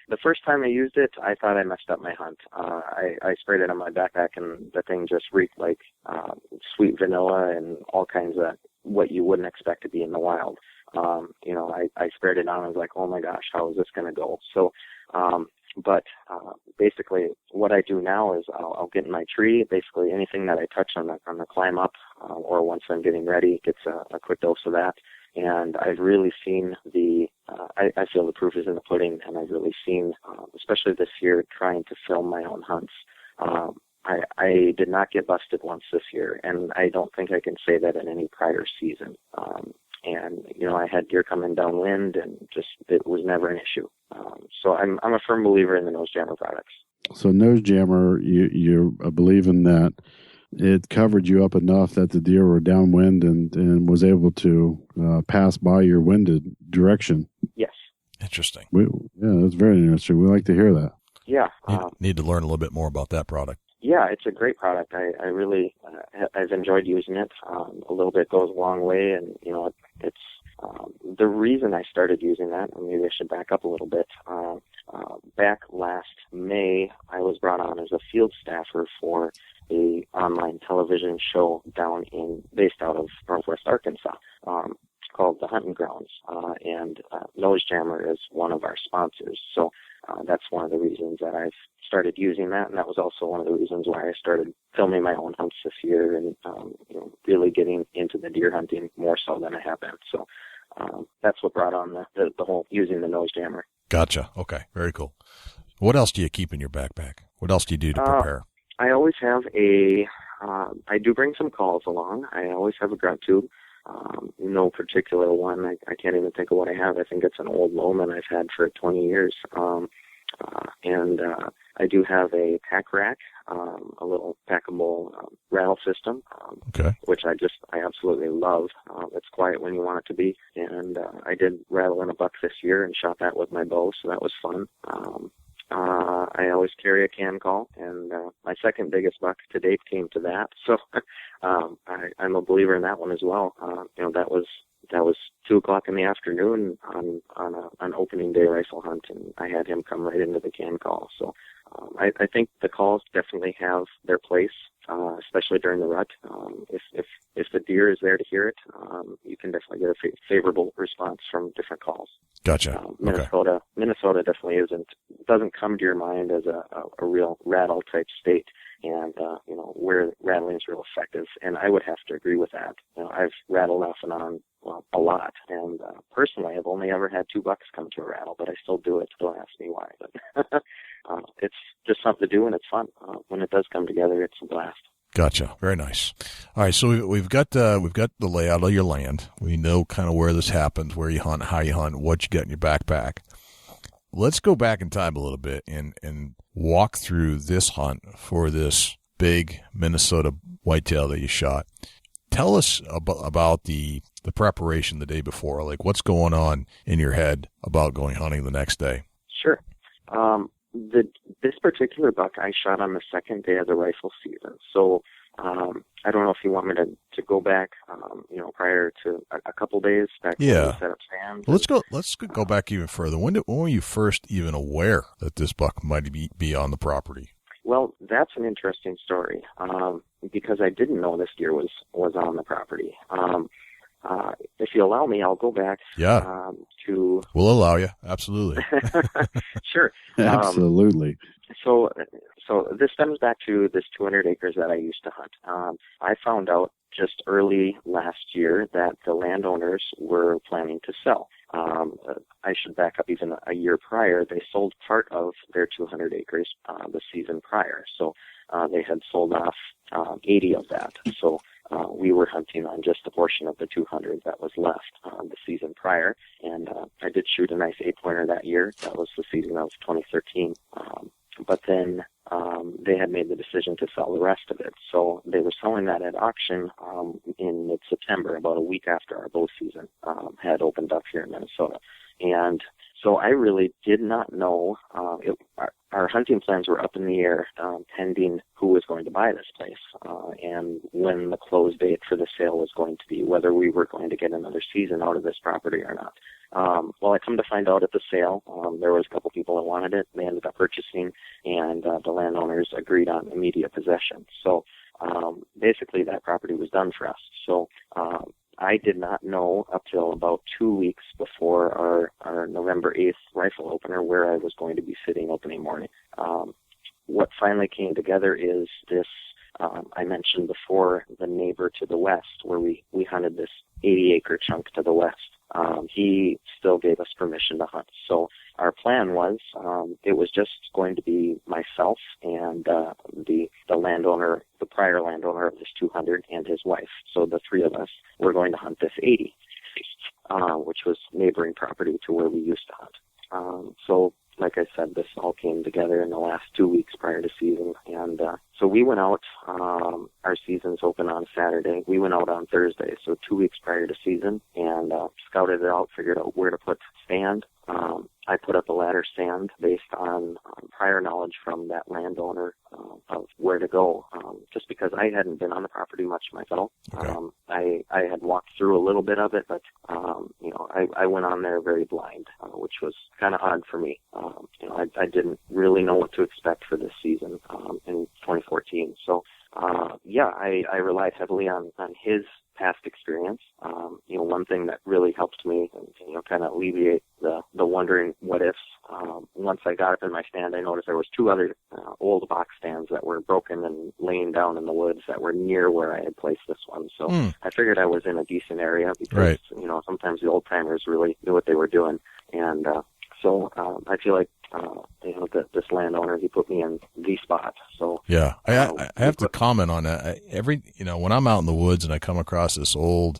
the first time I used it, I thought I messed up my hunt. I sprayed it on my backpack, and the thing just reeked like sweet vanilla and all kinds of what you wouldn't expect to be in the wild. I sprayed it on and I was like, oh my gosh, how is this going to go? So, but basically what I do now is I'll get in my tree. Basically anything that I touch on the climb up, or once I'm getting ready, gets a quick dose of that. And I've really seen I feel the proof is in the pudding, and I've really seen, especially this year, trying to film my own hunts. I did not get busted once this year, and I don't think I can say that in any prior season. And I had deer coming downwind, and just it was never an issue. So I'm a firm believer in the Nose Jammer products. So Nose Jammer, you're believing that it covered you up enough that the deer were downwind and was able to pass by your winded direction. Yes. Interesting. That's very interesting. We like to hear that. Yeah. Need to learn a little bit more about that product. Yeah, it's a great product. I really, I've enjoyed using it. A little bit goes a long way, and it's the reason I started using that. And maybe I should back up a little bit. Back last May, I was brought on as a field staffer for a online television show based out of Northwest Arkansas, called The Hunting Grounds, and Nose Jammer is one of our sponsors. So that's one of the reasons that I've started using that, and that was also one of the reasons why I started filming my own hunts this year and really getting into the deer hunting more so than I have been. So that's what brought on the whole using the Nose Jammer. Gotcha. Okay, very cool. What else do you keep in your backpack? What else do you do to prepare? I always have I do bring some calls along. I always have a grunt tube. No particular one. I can't even think of what I have. I think it's an old Loman I've had for 20 years. And I do have a pack rack, a little packable rattle system, which I absolutely love. It's quiet when you want it to be. And I did rattle in a buck this year and shot that with my bow, so that was fun. I always carry a can call, and my second biggest buck to date came to that. So I'm a believer in that one as well. That was 2:00 in the afternoon on an opening day rifle hunt, and I had him come right into the can call. So I think the calls definitely have their place, especially during the rut. If the deer is there to hear it, you can definitely get a favorable response from different calls. Gotcha. Minnesota definitely doesn't come to your mind as a real rattle type state, and where rattling is real effective. And I would have to agree with that. I've rattled off and on a lot, and personally, I've only ever had 2 bucks come to a rattle, but I still do it. Don't ask me why, but it's just something to do, and it's fun. When it does come together, it's a blast. Gotcha. Very nice. All right, so we've got the layout of your land. We know kind of where this happens, where you hunt, how you hunt, what you got in your backpack. Let's go back in time a little bit and walk through this hunt for this big Minnesota whitetail that you shot. Tell us about the preparation the day before. Like, what's going on in your head about going hunting the next day? Sure. This particular buck I shot on the second day of the rifle season. So I don't know if you want me to go back, prior to a couple days back when we set up stands. Well, let's go back even further. When were you first even aware that this buck might be on the property? Well, that's an interesting story, because I didn't know this deer was on the property. If you allow me, I'll go back to... We'll allow you. Absolutely. Sure. Absolutely. So this stems back to this 200 acres that I used to hunt. I found out just early last year that the landowners were planning to sell. I should back up even a year prior. They sold part of their 200 acres the season prior. So they had sold off 80 of that. So we were hunting on just a portion of the 200 that was left the season prior. And I did shoot a nice 8-pointer that year. That was the season of 2013. But then they had made the decision to sell the rest of it. So they were selling that at auction in mid-September, about a week after our bow season had opened up here in Minnesota. And so I really did not know. Our hunting plans were up in the air, pending who was going to buy this place and when the close date for the sale was going to be, whether we were going to get another season out of this property or not. Well, I come to find out at the sale, there was a couple people that wanted it. They ended up purchasing, and the landowners agreed on immediate possession. So basically that property was done for us. So I did not know up till about 2 weeks before our November 8th rifle opener where I was going to be sitting opening morning. What finally came together is this, I mentioned before, the neighbor to the west, where we hunted this 80-acre chunk to the west. He still gave us permission to hunt. So our plan was, it was just going to be myself and the landowner, the prior landowner of this 200, and his wife. So the three of us were going to hunt this 80, which was neighboring property to where we used to hunt. So like I said, this all came together in the last 2 weeks prior to season. And so we went out, our season's open on Saturday. We went out on Thursday, so 2 weeks prior to season, and scouted it out, figured out where to put stand. I put up a ladder stand based on prior knowledge from that landowner of where to go, just because I hadn't been on the property much myself. Okay. I had walked through a little bit of it, but I went on there very blind, which was kind of odd for me. I didn't really know what to expect for this season in 2014. So I relied heavily on his past experience. One thing that really helped me, kind of alleviate the wondering what ifs. Once I got up in my stand, I noticed there was 2 other old box stands that were broken and laying down in the woods that were near where I had placed this one. So I figured I was in a decent area because, sometimes the old timers really knew what they were doing. And so I feel like, this landowner, he put me in the spot. So yeah, I have to comment on that. When I'm out in the woods and I come across this old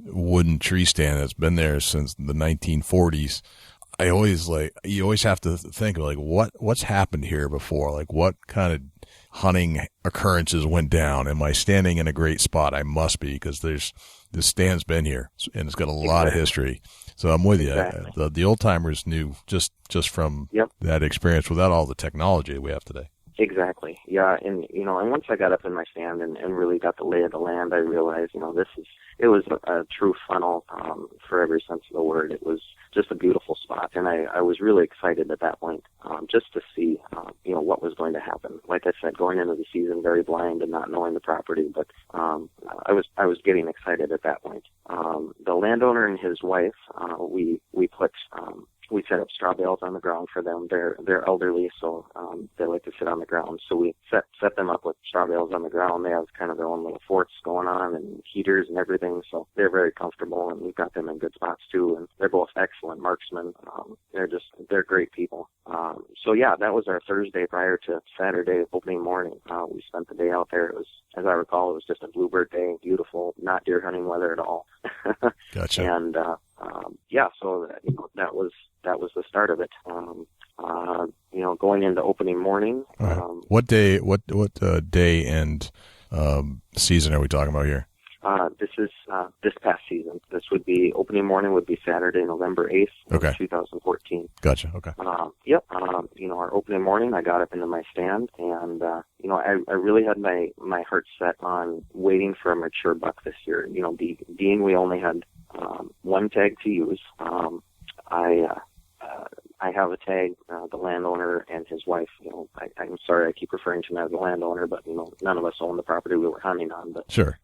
wooden tree stand that's been there since the 1940s, you always have to think of what's happened here before? Like, what kind of hunting occurrences went down? Am I standing in a great spot? I must be, because this stand's been here and it's got a lot of history. So I'm with you. The old timers knew just from that experience without all the technology we have today. Exactly. Yeah. And, and once I got up in my stand and really got the lay of the land, I realized, it was a true funnel, for every sense of the word. It was just a beautiful spot. And I was really excited at that point, just to see, what was going to happen. Like I said, going into the season very blind and not knowing the property, but, I was getting excited at that point. The landowner and his wife, we set up straw bales on the ground for them. They're elderly, so they like to sit on the ground. So we set them up with straw bales on the ground. They have kind of their own little forts going on and heaters and everything, so they're very comfortable, and we've got them in good spots too. And they're both excellent marksmen. They're great people. So yeah, that was our Thursday prior to Saturday opening morning. We spent the day out there. It was, as I recall, it was just a bluebird day, beautiful, not deer hunting weather at all. Gotcha. And so that was the start of it. Going into opening morning. Right. What day and season are we talking about here? This is this past season. This would be opening morning would be Saturday, November 8th, 2014. Gotcha. Okay. Yep. Our opening morning, I got up into my stand, and I really had my heart set on waiting for a mature buck this year. Being we only had one tag to use. I have a tag, the landowner and his wife. I'm sorry I keep referring to him as the landowner, but none of us own the property we were hunting on. But sure.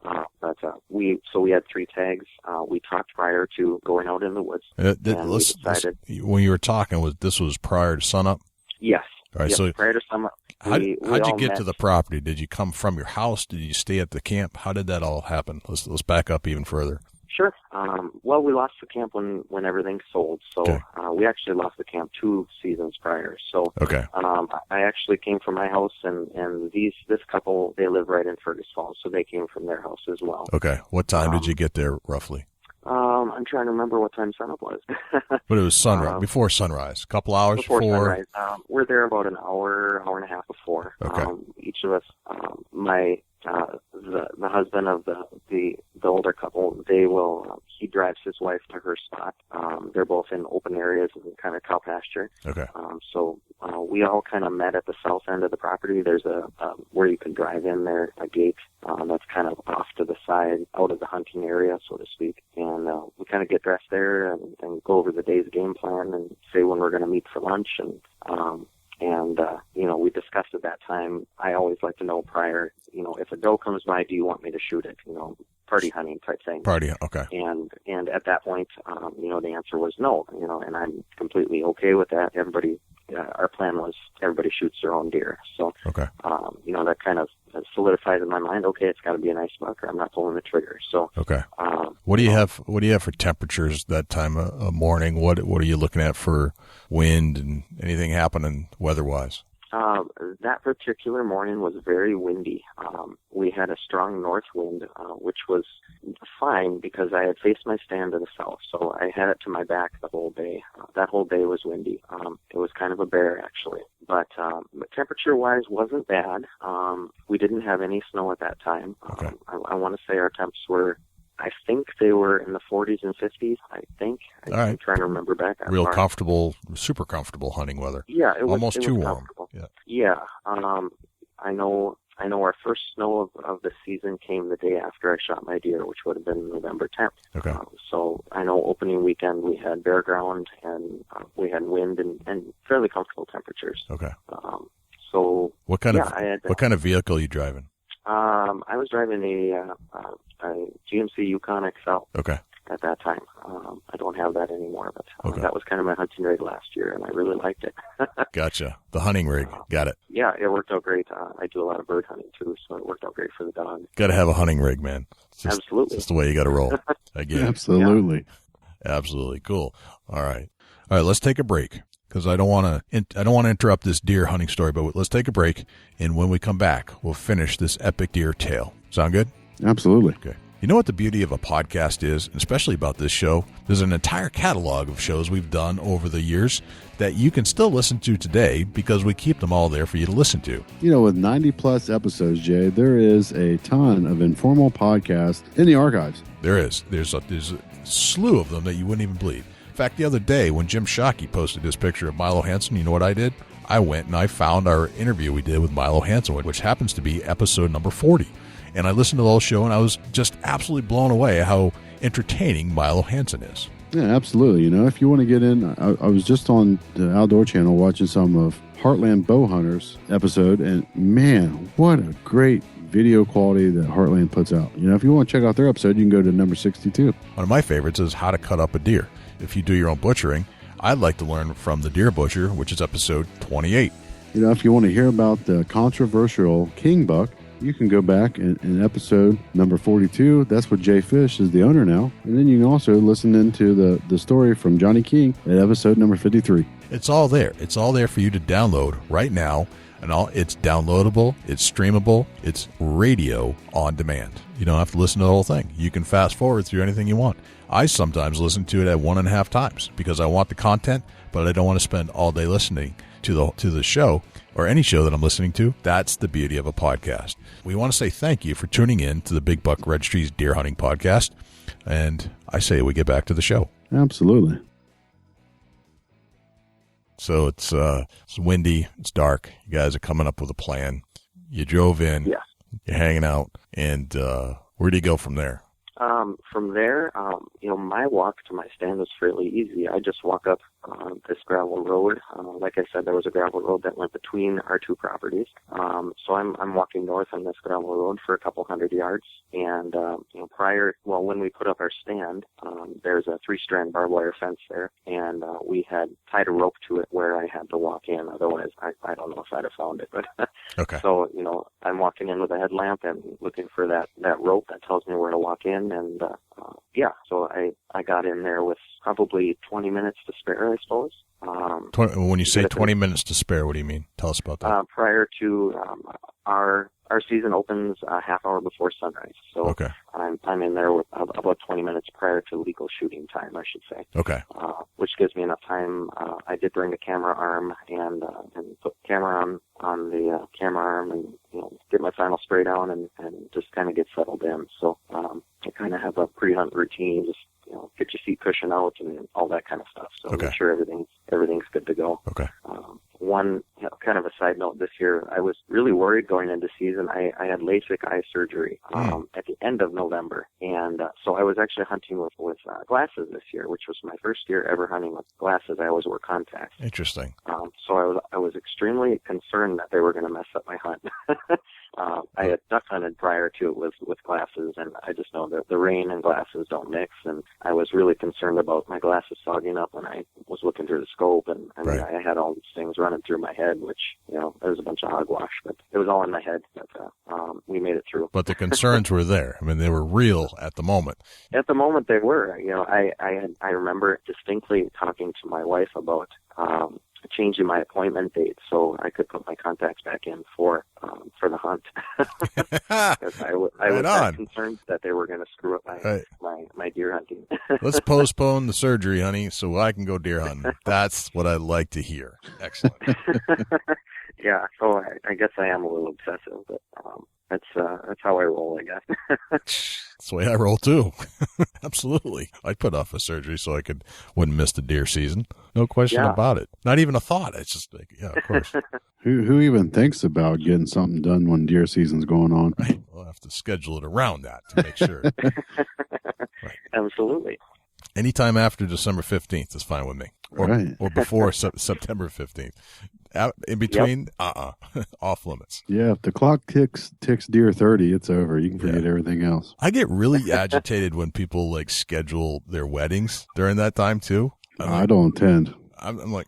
We had 3 tags. We talked prior to going out in the woods. We decided when you were talking, this was prior to sunup? Yes. All right. Yes, So prior to sunup. How'd you get to the property? Did you come from your house? Did you stay at the camp? How did that all happen? Let's back up even further. Sure. Well, we lost the camp when everything sold. So okay. We actually lost the camp 2 seasons prior. So okay. I actually came from my house, and this couple, they live right in Fergus Falls, so they came from their house as well. Okay. What time did you get there roughly? I'm trying to remember what time sunup was. But it was sunrise, before sunrise, a couple hours before sunrise. We're there about an hour and a half before. Okay. Each of us, the husband of the older couple, he drives his wife to her spot. They're both in open areas and kind of cow pasture. Okay. So we all kind of met at the south end of the property. There's where you can drive in there, a gate that's kind of off to the side, out of the hunting area, so to speak. And we kind of get dressed there and go over the day's game plan and say when we're going to meet for lunch. And we discussed at that time, I always like to know prior, if a doe comes by, do you want me to shoot it? Party hunting type thing. Party, okay. And at that point, the answer was no, and I'm completely okay with that. Everybody, our plan was everybody shoots their own deer. So, okay. That kind of solidified in my mind, okay, it's got to be a nice buck or I'm not pulling the trigger. So, okay. What do you have for temperatures that time of morning? What are you looking at for wind and anything happening weather-wise? That particular morning was very windy. We had a strong north wind, which was fine because I had faced my stand to the south, so I had it to my back the whole day. That whole day was windy. It was kind of a bear, actually. But temperature-wise wasn't bad. We didn't have any snow at that time. Okay. I want to say our temps were, I think they were in the 40s and 50s, I think. All right. I'm trying to remember back. Real comfortable, super comfortable hunting weather. Yeah, it was almost too warm. Yeah. I know our first snow of the season came the day after I shot my deer, which would have been November 10th. Okay. So I know opening weekend we had bare ground and we had wind and fairly comfortable temperatures. Okay. So what kind of vehicle are you driving? I was driving a GMC Yukon XL. Okay. At that time. I don't have that anymore, but okay. That was kind of my hunting rig last year, and I really liked it. Gotcha. The hunting rig. Got it. Yeah, it worked out great. I do a lot of bird hunting, too, so it worked out great for the dog. Got to have a hunting rig, man. Absolutely. It's just the way you got to roll. Again. Absolutely. Yeah. Absolutely. Cool. All right. Let's take a break because I don't want to interrupt this deer hunting story, but let's take a break, and when we come back, we'll finish this epic deer tale. Sound good? Absolutely. Okay. You know what the beauty of a podcast is, especially about this show? There's an entire catalog of shows we've done over the years that you can still listen to today because we keep them all there for you to listen to. With 90-plus episodes, Jay, there is a ton of informal podcasts in the archives. There is. There's a slew of them that you wouldn't even believe. In fact, the other day when Jim Shockey posted his picture of Milo Hansen, you know what I did? I went and I found our interview we did with Milo Hansen, which happens to be episode number 40. And I listened to the whole show, and I was just absolutely blown away how entertaining Milo Hansen is. Yeah, absolutely. You know, if you want to get in, I was just on the Outdoor Channel watching some of Heartland Bowhunters episode, and man, what a great video quality that Heartland puts out. You know, if you want to check out their episode, you can go to number 62. One of my favorites is how to cut up a deer. If you do your own butchering, I'd like to learn from the Deer Butcher, which is episode 28. You know, if you want to hear about the controversial king buck, you can go back in episode number 42. That's with Jay Fish is the owner now. And then you can also listen into the story from Johnny King at episode number 53. It's all there. It's all there for you to download right now. And it's downloadable, it's streamable, it's radio on demand. You don't have to listen to the whole thing. You can fast forward through anything you want. I sometimes listen to it at 1.5 times because I want the content, but I don't want to spend all day listening to the show or any show that I'm listening to. That's the beauty of a podcast. We want to say thank you for tuning in to the Big Buck Registry's Deer Hunting Podcast. And I say we get back to the show. Absolutely. So it's windy, it's dark. You guys are coming up with a plan. You drove in, Yeah. You're hanging out, and where do you go from there? From there, my walk to my stand was fairly easy. I just walk up this gravel road. Like I said, there was a gravel road that went between our two properties. So I'm walking north on this gravel road for a couple hundred yards. And, when we put up our stand, there's a 3-strand barbed wire fence there. And we had tied a rope to it where I had to walk in. Otherwise, I don't know if I'd have found it. But Okay. So, I'm walking in with a headlamp and looking for that rope that tells me where to walk in. And, so I got in there with probably 20 minutes to spare, I suppose. When you say 20 minutes to spare, what do you mean? Tell us about that. Prior to our season opens a half hour before sunrise. So Okay. I'm in there with about 20 minutes prior to legal shooting time, I should say. Okay. Which gives me enough time. I did bring a camera arm and put the camera on the camera arm and get my final spray down and just kind of get settled in. So I kind of have a pre-hunt routine, just get your seat cushion out and all that kind of stuff. So Okay. make sure everything's good to go. Okay. One kind of a side note this year, I was really worried going into season. I had LASIK eye surgery at the end of November, and so I was actually hunting with glasses this year, which was my first year ever hunting with glasses. I always wore contacts. Interesting. So I was extremely concerned that they were going to mess up my hunt. I had duck hunted prior to it with glasses, and I just know that the rain and glasses don't mix, and I was really concerned about my glasses fogging up when I was looking through the scope, and Right. I had all these things running through my head, which, there was a bunch of hogwash, but it was all in my head, but we made it through. But the concerns were there. I mean, they were real at the moment. At the moment they were, I remember distinctly talking to my wife about changing my appointment date so I could put my contacts back in for the hunt. Because I was that concerned that they were going to screw up my deer hunting. Let's postpone the surgery, honey, so I can go deer hunting. That's what I like to hear. Excellent. Yeah, so I guess I am a little obsessive, but that's how I roll, I guess. That's the way I roll too. Absolutely. I'd put off a surgery so I wouldn't miss the deer season. No question about it. Not even a thought. It's just like, yeah, of course. Who even thinks about getting something done when deer season's going on? Right. We'll have to schedule it around that to make sure. Right. Absolutely. Anytime after December 15th is fine with me. Or before September 15th. In between, off limits. Yeah, if the clock ticks deer 30, it's over. You can forget everything else. I get really agitated when people schedule their weddings during that time too. I don't attend. I'm like,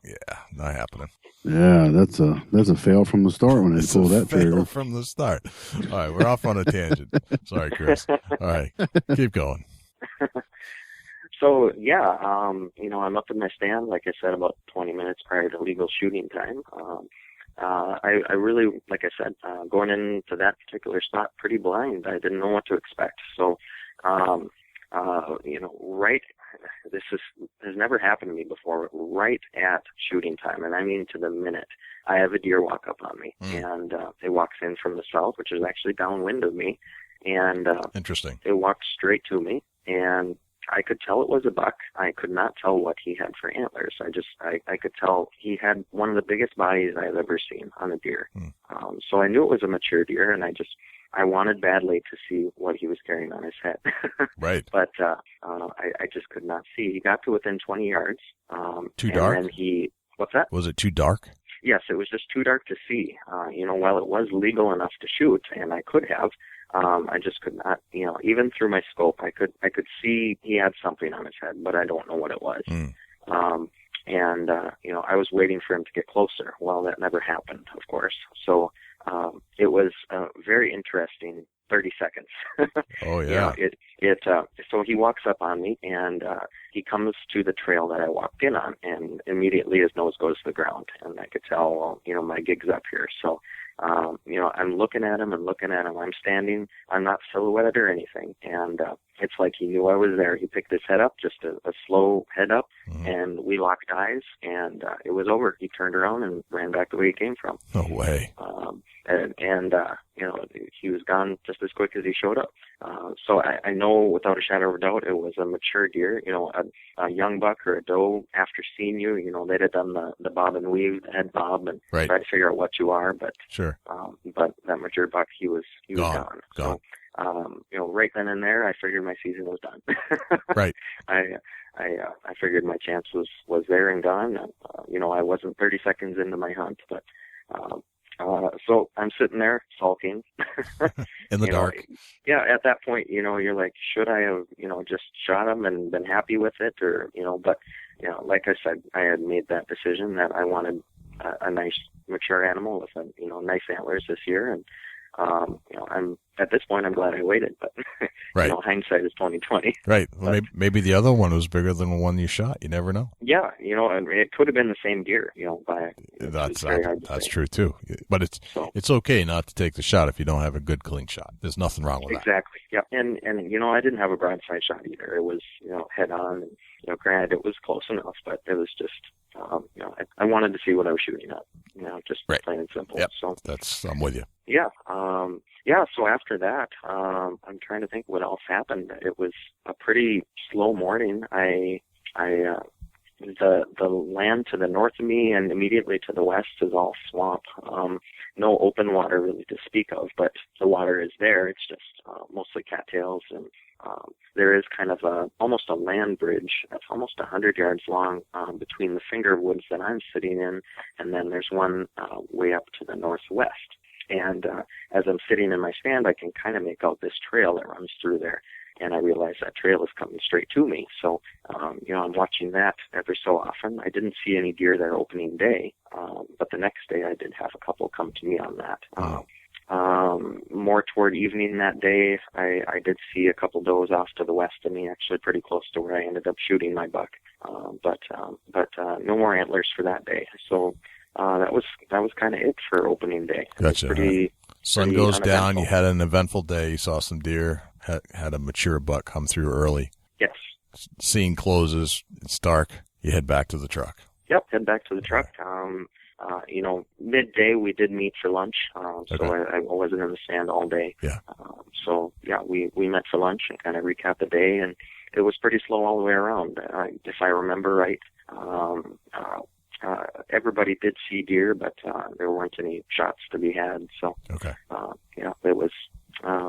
not happening. Yeah, that's a fail from the start when they pull that trigger. From the start. All right, we're off on a tangent. Sorry, Chris. All right, keep going. So, I'm up in my stand, like I said, about 20 minutes prior to legal shooting time. I really, like I said, going into that particular spot pretty blind. I didn't know what to expect. So, this has never happened to me before, right at shooting time, and I mean to the minute. I have a deer walk up on me, and it walks in from the south, which is actually downwind of me, and Interesting. It walks straight to me, and I could tell it was a buck. I could not tell what he had for antlers. I could tell he had one of the biggest bodies I've ever seen on a deer. So I knew it was a mature deer, and I wanted badly to see what he was carrying on his head. Right. But I just could not see. He got to within 20 yards. Too dark? And then what's that? Was it too dark? Yes, it was just too dark to see. While it was legal enough to shoot, and I could have, I just could not, even through my scope, I could see he had something on his head, but I don't know what it was. I was waiting for him to get closer. Well, that never happened, of course. So it was a very interesting 30 seconds. Oh, yeah. So he walks up on me, and he comes to the trail that I walked in on, and immediately his nose goes to the ground, and I could tell, my gig's up here. So, I'm looking at him and looking at him. I'm standing. I'm not silhouetted or anything, and it's like he knew I was there. He picked his head up, just a slow head up, and we locked eyes, and it was over. He turned around and ran back the way he came from. No way. He was gone just as quick as he showed up. So I know without a shadow of a doubt it was a mature deer. A young buck or a doe, after seeing you, they'd have done the bob and weave, the head bob, and right. try to figure out what you are. But sure. But that mature buck, he was gone. Gone. So, right then and there, I figured my season was done. Right. I figured my chance was there and gone. I wasn't 30 seconds into my hunt, but so I'm sitting there sulking in the dark. Yeah, at that point, you're like, should I have, just shot him and been happy with it, or but like I said, I had made that decision that I wanted a nice mature animal with nice antlers this year, and I'm at this point I'm glad I waited, but right. Hindsight is 20/20. Right. Well, maybe the other one was bigger than the one you shot. You never know. Yeah, and it could have been the same deer. That's true too. But it's okay not to take the shot if you don't have a good clean shot. There's nothing wrong with that. Exactly. Yeah. And I didn't have a broadside shot either. It was head on, and granted it was close enough, but it was just I wanted to see what I was shooting at. Just right. Plain and simple. Yep. So I'm with you. Yeah. So after that, I'm trying to think what else happened. It was a pretty slow morning. The land to the north of me and immediately to the west is all swamp. No open water really to speak of, but the water is there. It's just mostly cattails, and there is kind of almost a land bridge that's almost 100 yards long between the finger woods that I'm sitting in, and then there's one way up to the northwest. And as I'm sitting in my stand, I can kind of make out this trail that runs through there. And I realize that trail is coming straight to me. So, I'm watching that every so often. I didn't see any deer there opening day, but the next day I did have a couple come to me on that. More toward evening that day, I did see a couple does off to the west of me, actually pretty close to where I ended up shooting my buck. But no more antlers for that day. So that was kind of it for opening day. Gotcha. Sun goes down. You had an eventful day. You saw some deer. Had a mature buck come through early. Yes. Scene closes. It's dark. You head back to the truck. Yep, head back to the truck. Midday we did meet for lunch, so I wasn't in the stand all day. Yeah. We met for lunch and kind of recapped the day, and it was pretty slow all the way around. If I remember right, everybody did see deer, but there weren't any shots to be had. So, it was.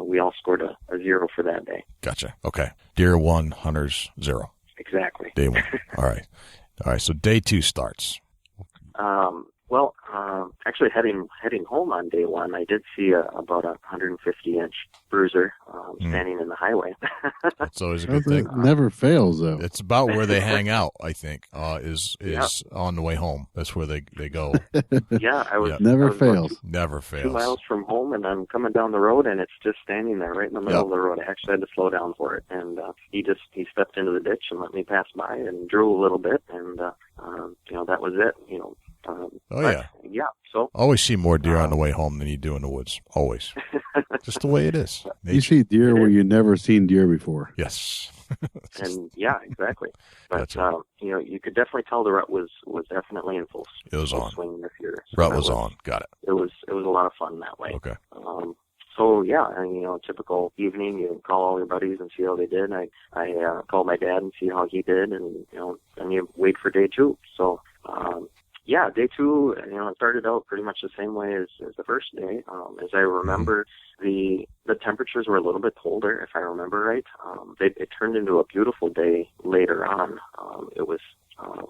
We all scored a 0 for that day. Gotcha. Okay. Deer 1, hunters 0. Exactly. Day 1. All right. So day 2 starts. Actually heading home on day 1, I did see about a 150-inch bruiser standing in the highway. That's always a good thing. Never fails, though. It's about where they hang out, I think, is on the way home. That's where they go. Yeah, I was never fails. Never fails. 2 miles from home, and I'm coming down the road, and it's just standing there right in the middle of the road. I actually had to slow down for it, and he stepped into the ditch and let me pass by and drew a little bit, and that was it. Yeah. So always see more deer on the way home than you do in the woods. Always. Just the way it is. Nature. You see deer where you've never seen deer before. Yes. And yeah, exactly. But you could definitely tell the rut was definitely in full. It was on. Swing this year. Rut was on. Got it. It was a lot of fun that way. Okay. So yeah, and, typical evening, you call all your buddies and see how they did. I called my dad and see how he did, and then you wait for day two. So yeah, day two, it started out pretty much the same way as the first day. As I remember, the temperatures were a little bit colder, if I remember right. It turned into a beautiful day later on. It was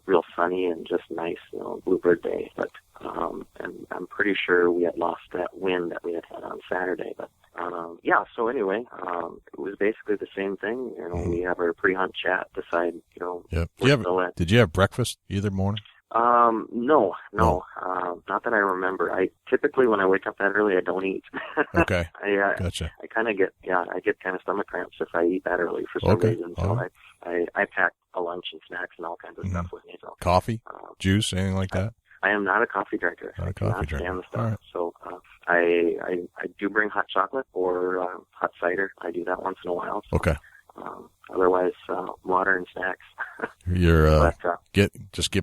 real sunny and just nice, bluebird day. But and I'm pretty sure we had lost that wind that we had on Saturday. But yeah, so anyway, it was basically the same thing. We have our pre-hunt chat, decide, Yep. Did you have breakfast either morning? No, not that I remember. I typically, when I wake up that early, I don't eat. Okay. Gotcha. I kind of get kind of stomach cramps if I eat that early for some reason. So I pack a lunch and snacks and all kinds of stuff with me. So coffee, juice, anything like that? I am not a coffee drinker. Not a coffee drinker. Stand the stuff. All right. So I do bring hot chocolate or hot cider. I do that once in a while. So, okay. Otherwise, water and snacks. You're get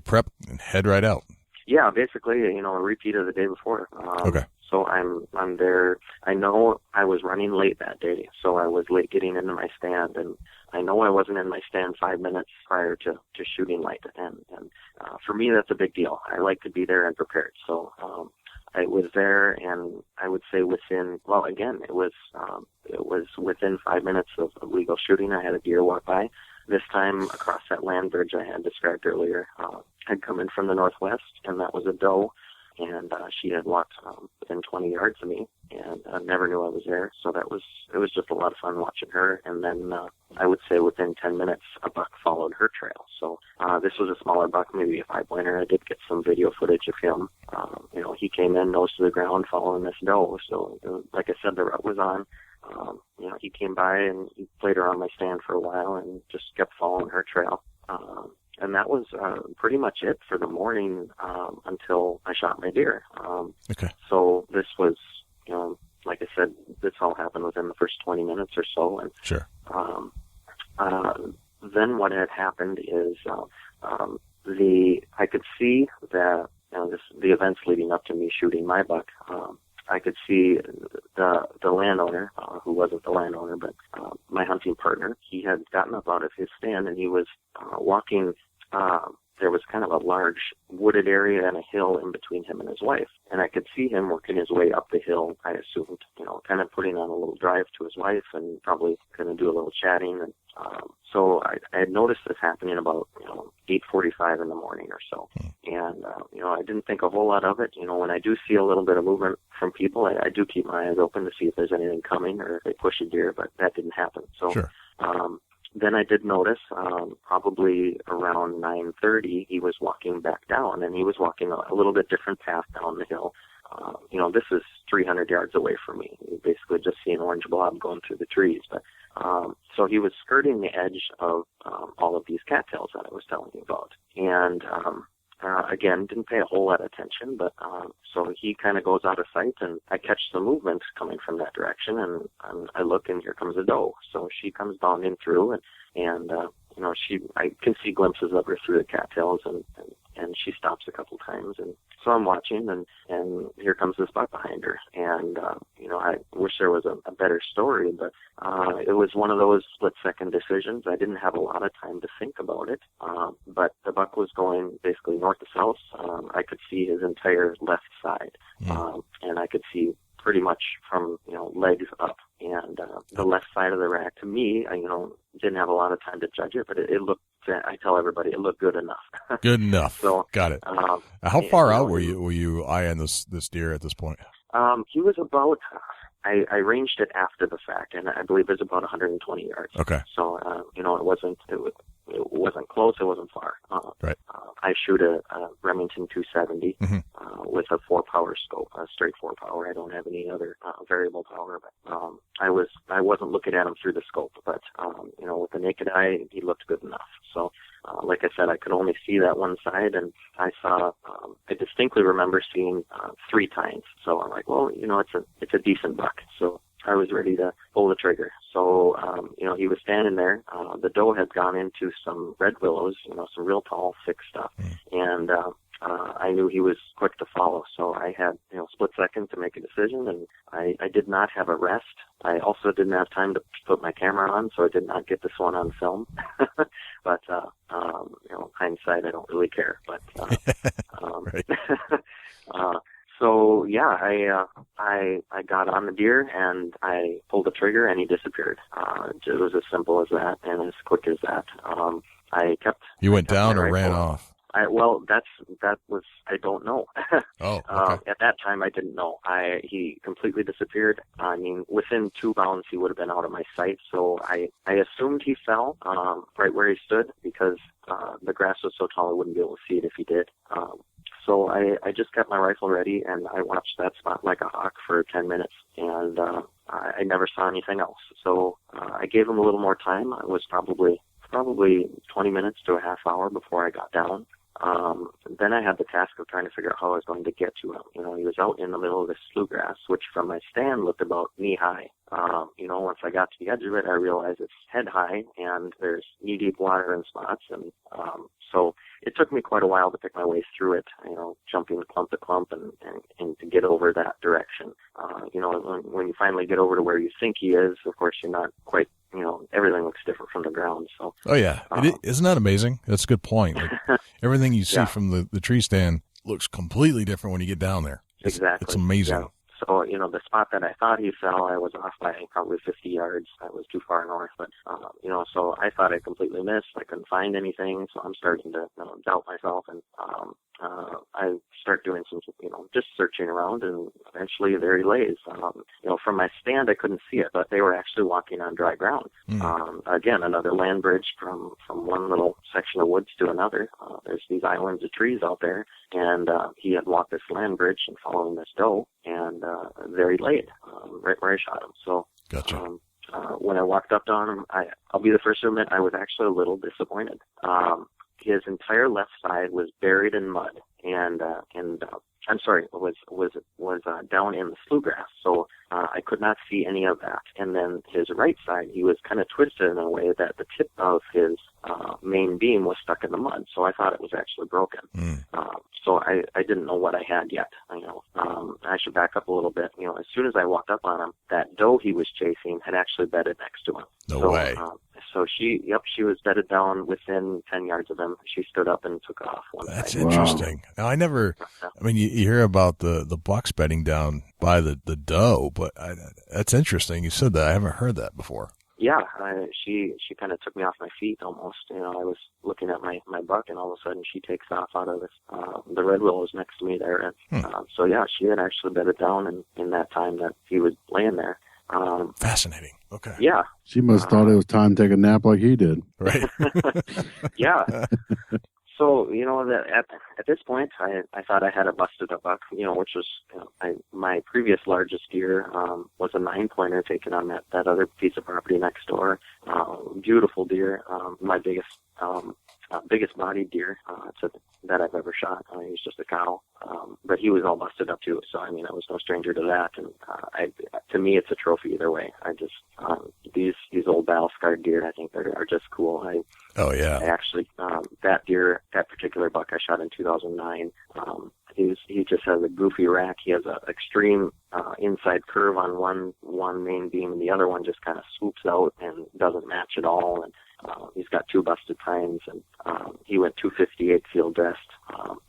prepped and head right out. Yeah, basically, a repeat of the day before. Okay. So I'm there. I know I was running late that day, so I was late getting into my stand, and I know I wasn't in my stand 5 minutes prior to shooting light, and for me that's a big deal. I like to be there and prepared. So I was there, and I would say within it was within 5 minutes of legal shooting. I had a deer walk by. This time across that land bridge I had described earlier. I'd come in from the northwest, and that was a doe, and she had walked within 20 yards of me, and I never knew I was there. So it was just a lot of fun watching her. And then I would say within 10 minutes, a buck followed her trail. So this was a smaller buck, maybe a 5-pointer. I did get some video footage of him. He came in nose to the ground following this doe. So like I said, the rut was on. He came by and he played around my stand for a while and just kept following her trail. And that was pretty much it for the morning until I shot my deer. Okay. So this was, like I said, this all happened within the first 20 minutes or so. And sure. Then what had happened is I could see that the events leading up to me shooting my buck. I could see the landowner, who wasn't the landowner, but my hunting partner. He had gotten up out of his stand and he was walking. There was kind of a large wooded area and a hill in between him and his wife. And I could see him working his way up the hill, I assumed, kind of putting on a little drive to his wife and probably going to do a little chatting. And so I had noticed this happening about 8:45 in the morning or so. And, I didn't think a whole lot of it. When I do see a little bit of movement from people, I do keep my eyes open to see if there's anything coming or if they push a deer, but that didn't happen. So sure. Then I did notice, probably around 9:30, he was walking back down, and he was walking a little bit different path down the hill. This is 300 yards away from me. You basically just see an orange blob going through the trees. But so he was skirting the edge of all of these cattails that I was telling you about. And again, didn't pay a whole lot of attention, but so he kind of goes out of sight, and I catch some movement coming from that direction, and I look, and here comes a doe. So she comes bounding through, and I can see glimpses of her through the cattails, and she stops a couple times, and so I'm watching, and here comes this buck behind her, and I wish there was a better story, but it was one of those split-second decisions. I didn't have a lot of time to think about it, but the buck was going basically north to south. I could see his entire left side, and I could see pretty much from legs up, and the left side of the rack, to me, I didn't have a lot of time to judge it, but it looked, I tell everybody, it looked good enough. Good enough. So got it. How far out were you eyeing this deer at this point? He was about, I ranged it after the fact, and I believe it was about 120 yards. Okay. So it wasn't close, it wasn't far. Right. I shoot a Remington 270 with a 4-power scope, a straight 4-power. I don't have any other variable power, but I wasn't looking at him through the scope, but with the naked eye, he looked good enough. So like I said, I could only see that one side, and I distinctly remember seeing 3 tines. So I'm like, well, it's a decent buck. So I was ready to pull the trigger. So, he was standing there. The doe had gone into some red willows, some real tall, thick stuff. And I knew he was quick to follow, so I had, split second to make a decision, and I did not have a rest. I also didn't have time to put my camera on, so I did not get this one on film. But, hindsight, I don't really care. But, so yeah, I got on the deer and I pulled the trigger and he disappeared. It was as simple as that and as quick as that. You went down or ran off? I don't know. Oh, okay. At that time, I didn't know. He completely disappeared. I mean, within 2 bounds, he would have been out of my sight. So I assumed he fell right where he stood because the grass was so tall I wouldn't be able to see it if he did. So I just kept my rifle ready and I watched that spot like a hawk for 10 minutes, and I never saw anything else. So I gave him a little more time. It was probably 20 minutes to a half hour before I got down. Then I had the task of trying to figure out how I was going to get to him. He was out in the middle of this slough grass, which from my stand looked about knee high. Once I got to the edge of it, I realized it's head high and there's knee deep water in spots. And, so it took me quite a while to pick my way through it, jumping clump to clump and to get over that direction. When you finally get over to where you think he is, of course, you're not quite, everything looks different from the ground. So. Oh yeah. Isn't that amazing? That's a good point. Like, everything you see from the tree stand looks completely different when you get down there. Exactly. It's amazing. Yeah. So, the spot that I thought he fell, I was off by probably 50 yards. I was too far north, but, so I thought I completely missed. I couldn't find anything, so I'm starting to doubt myself, and I start doing some, just searching around, and eventually there he lays. From my stand, I couldn't see it, but they were actually walking on dry ground. Again, another land bridge from one little section of woods to another. There's these islands of trees out there, and he had walked this land bridge and following this doe, and there he laid, right where I shot him. So, gotcha. When I walked up on him, I'll be the first to admit I was actually a little disappointed. His entire left side was buried in mud, and I'm sorry, was down in the slough grass, so I could not see any of that. And then his right side, he was kind of twisted in a way that the tip of his main beam was stuck in the mud, so I thought it was actually broken. So I didn't know what I had yet. I should back up a little bit. As soon as I walked up on him, that doe he was chasing had actually bedded next to him. No way. So she was bedded down within 10 yards of him. She stood up and took off. That's interesting. Now, you hear about the bucks bedding down by the doe, but that's interesting. You said that. I haven't heard that before. Yeah, she kind of took me off my feet almost. I was looking at my buck, and all of a sudden she takes off out of the red willows next to me there. And so yeah, she had actually bedded down in that time that he was laying there. Fascinating. Okay. Yeah. She must have thought it was time to take a nap like he did. Right. Yeah. So, that at this point, I thought I had a busted up buck, which was, my previous largest deer, was a 9-pointer taken on that other piece of property next door. Beautiful deer, my biggest bodied deer, that I've ever shot. He was just a cow. But he was all busted up too. So, I was no stranger to that. And, to me, it's a trophy either way. These old battle scarred deer, I think are just cool. Oh yeah. I actually, that particular buck I shot in 2009, he just has a goofy rack. He has a extreme, inside curve on one main beam, and the other one just kind of swoops out and doesn't match at all. And, he's got 2 busted tines, and, he went 258 field dressed,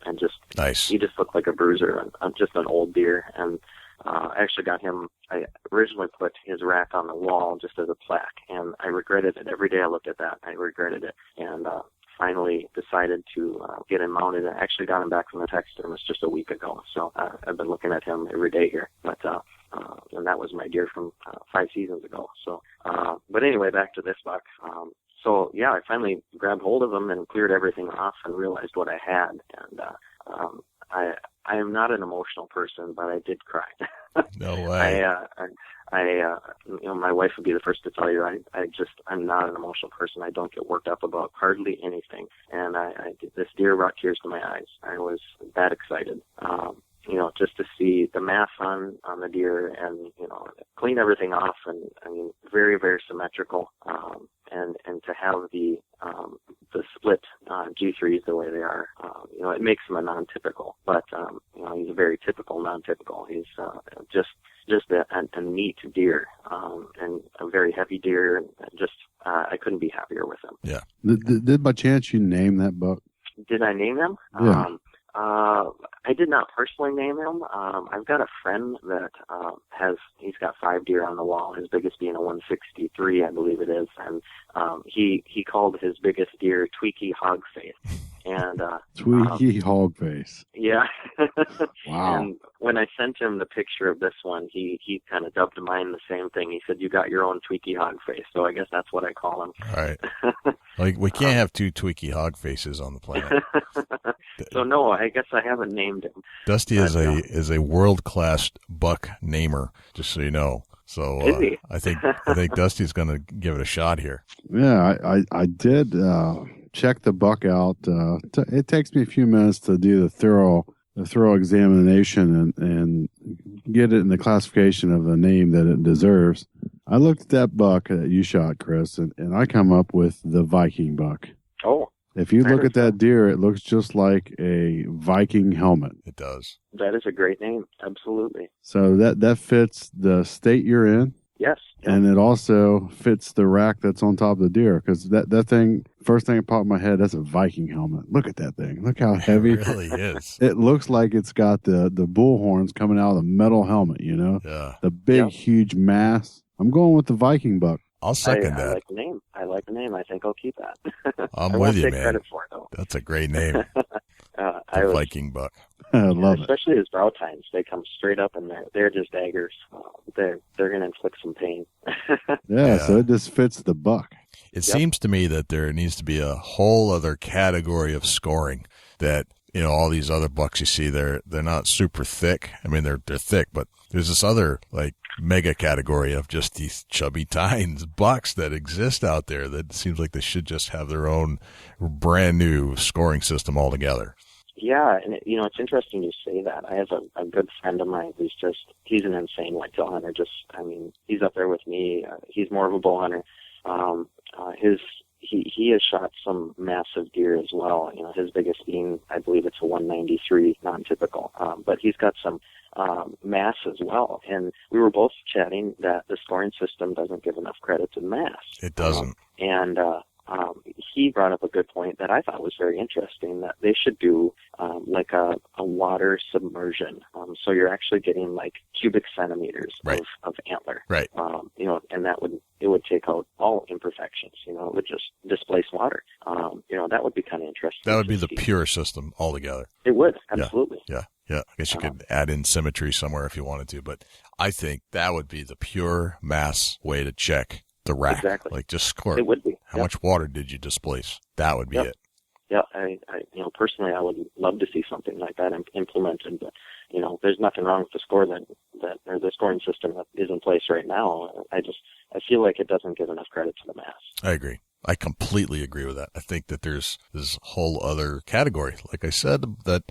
and just, nice. He just looked like a bruiser and just an old deer. And, I actually got him, I originally put his rack on the wall just as a plaque, and I regretted it. Every day I looked at that, I regretted it. And, finally decided to get him mounted. I actually got him back from the taxidermist just a week ago, so I've been looking at him every day here. But and that was my deer from 5 seasons ago. So, but anyway, back to this buck. So yeah, I finally grabbed hold of him and cleared everything off and realized what I had. And I am not an emotional person, but I did cry. No way. My wife would be the first to tell you, I'm not an emotional person. I don't get worked up about hardly anything. And this deer brought tears to my eyes. I was that excited. Just to see the mass on the deer and, clean everything off and, very, very symmetrical. And to have the split G3s the way they are. It makes him a non-typical, but he's a very typical non-typical. He's just a neat deer, and a very heavy deer, and just I couldn't be happier with him. Yeah. Did by chance you name that buck? Did I name him? Yeah. I did not personally name him. I've got a friend that he's got 5 deer on the wall, his biggest being a 163, I believe it is, and he called his biggest deer Tweaky Hogface. And Tweaky Hogface. Yeah. Wow. And when I sent him the picture of this one, he kind of dubbed mine the same thing. He said, "You got your own Tweaky Hogface." So I guess that's what I call him. All right. Like, we can't have 2 Tweaky Hogfaces on the planet. So no, I guess I haven't named him. Dusty is a world-class buck namer, just so you know. So I think Dusty's going to give it a shot here. Yeah, I did check the buck out. It takes me a few minutes to do the thorough examination and get it in the classification of the name that it deserves. I looked at that buck that you shot, Chris, and I come up with the Viking buck. Oh. If you look at that deer, it looks just like a Viking helmet. It does. That is a great name. Absolutely. So that fits the state you're in. Yes. And it also fits the rack that's on top of the deer, because that thing, first thing that popped in my head, that's a Viking helmet. Look at that thing. Look how heavy. It really is. It looks like it's got the bull horns coming out of the metal helmet, Yeah. The big, huge mass. I'm going with the Viking buck. I'll second that. I like the name. I think I'll keep that. I'm I with won't you, take man. credit for it, though. That's a great name. Viking buck. I love it. Especially his brow tines. They come straight up, and they're just daggers. They're going to inflict some pain. Yeah, so it just fits the buck. It seems to me that there needs to be a whole other category of scoring that, all these other bucks you see, they're not super thick. I mean, they're thick, but there's this other, like, mega category of just these chubby tines bucks that exist out there that seems like they should just have their own brand new scoring system altogether. Yeah, and it's interesting you say that. I have a good friend of mine he's an insane whitetail hunter. He's up there with me. He's more of a bow hunter. He has shot some massive deer as well. His biggest being, I believe it's a 193 non-typical. But he's got some mass as well. And we were both chatting that the scoring system doesn't give enough credit to mass. It doesn't. He brought up a good point that I thought was very interesting, that they should do like a water submersion. So you're actually getting like cubic centimeters of antler. Right. And it would take out all imperfections. It would just displace water. That would be kind of interesting. That would be the pure system altogether. It would, absolutely. Yeah. I guess you could add in symmetry somewhere if you wanted to, but I think that would be the pure mass way to check the rack. Exactly. Like, just score. It would be. How much water did you displace? That would be it. Yeah, I personally, I would love to see something like that implemented, but there's nothing wrong with the score or the scoring system that is in place right now. I feel like it doesn't give enough credit to the mass. I agree. I completely agree with that. I think that there's this whole other category, like I said, that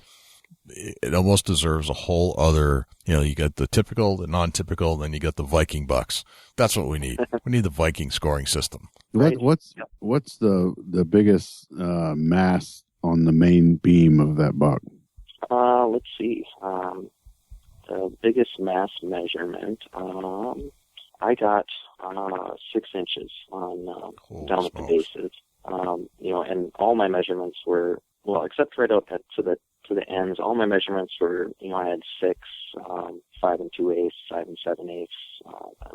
it almost deserves a whole other, you got the typical, the non-typical, then you got the Viking bucks. That's what we need. We need the Viking scoring system. What's the biggest mass on the main beam of that buck? Let's see. The biggest mass measurement, I got 6 inches on down at the bases. And all my measurements were, well, except right out to the ends, all my measurements were, I had 6, 5 2/8, 5 7/8,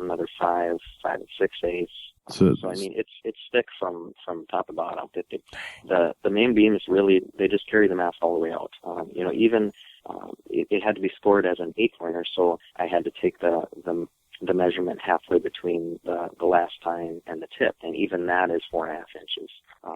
another 5 6/8. So I mean, it's thick from top to bottom. The main beams really, they just carry the mass all the way out. Even it had to be scored as an 8-pointer, so I had to take the measurement halfway between the last tine and the tip, and even that is 4.5 inches.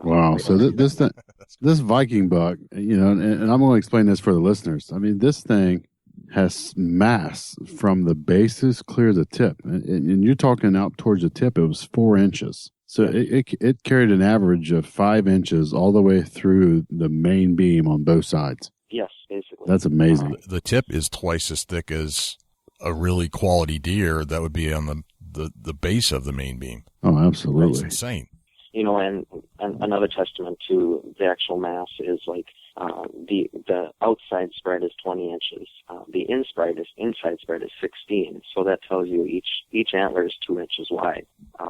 Wow! So this Viking buck, and I'm going to explain this for the listeners. I mean, this thing has mass from the bases clear to the tip, and you're talking out towards the tip. It was 4 inches, so it carried an average of 5 inches all the way through the main beam on both sides. Yes, basically. That's amazing. The tip is twice as thick as a really quality deer that would be on the base of the main beam. Oh, absolutely. That's insane. And another testament to the actual mass is like the outside spread is 20 inches. The inside spread is 16. So that tells you each antler is 2 inches wide.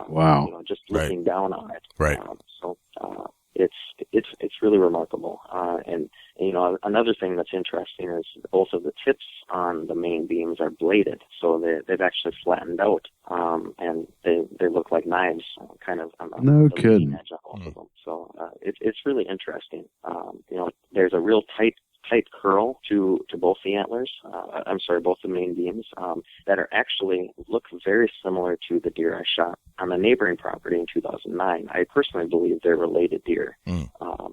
Wow. Just looking down on it. Right. It's really remarkable. And another thing that's interesting is both of the tips on the main beams are bladed, so they've actually flattened out, and they look like knives, kind of on the leading edge of both of them. So it's really interesting. There's a real tight curl to both the antlers, both the main beams, that are actually look very similar to the deer I shot on a neighboring property in 2009. I personally believe they're related deer.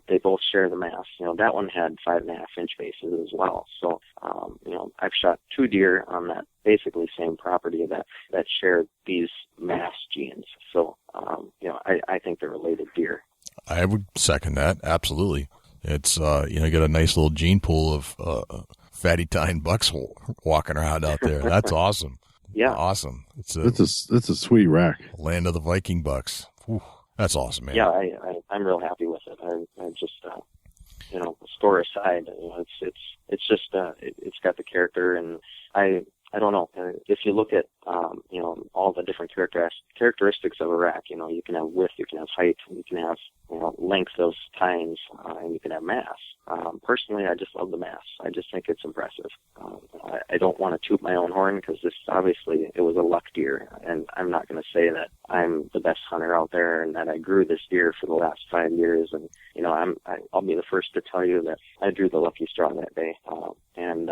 They both share the mass. That one had 5.5-inch bases as well. So, I've shot 2 deer on that basically same property that shared these mass genes. So, I think they're related deer. I would second that. Absolutely. It's, you get a nice little gene pool of fatty tine bucks walking around out there. That's awesome. Yeah. Awesome. It's a sweet rack. Land of the Viking bucks. Whew. That's awesome, man. Yeah, I'm real happy with it. I just, store aside, it's just, it's got the character, and I don't know. If you look at, all the different characteristics of a rack, you can have width, you can have height, you can have, length of tines, and you can have mass. Personally, I just love the mass. I just think it's impressive. I don't want to toot my own horn because it was a luck deer, and I'm not going to say that I'm the best hunter out there and that I grew this deer for the last 5 years. And, I'll be the first to tell you that I drew the lucky straw that day. And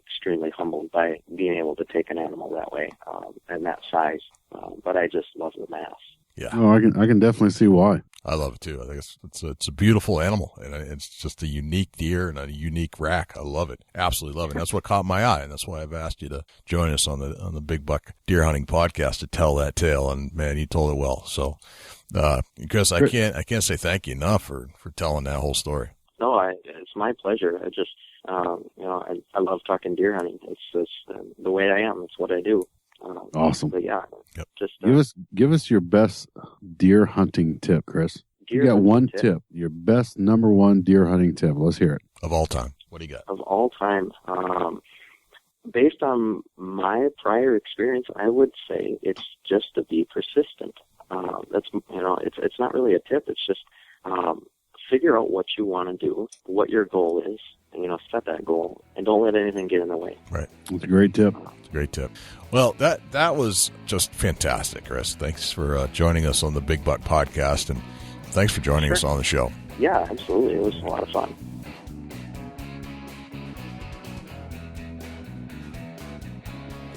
extremely humbled by being able to take an animal that way, and that size. But I just love the mass. Yeah. Oh, I can definitely see why. I love it too. I think it's a beautiful animal, and it's just a unique deer and a unique rack. I love it. Absolutely love it. And that's what caught my eye, and that's why I've asked you to join us on the Big Buck Deer Hunting Podcast to tell that tale. And man, you told it well. So, Chris, I can't say thank you enough for telling that whole story. No, it's my pleasure. I just, I love talking deer hunting. It's the way I am. It's what I do. Awesome. But yeah, yep. Just give us your best deer hunting tip, Chris. You got one tip. Your best number one deer hunting tip. Let's hear it. Of all time. What do you got? Of all time, based on my prior experience, I would say it's just to be persistent. That's it's not really a tip. It's just figure out what you want to do, what your goal is, and set that goal, and don't let anything get in the way. Right. That's a great tip. Great tip. Well, that was just fantastic, Chris. Thanks for joining us on the Big Buck Podcast, and thanks for joining us on the show. Yeah, absolutely. It was a lot of fun.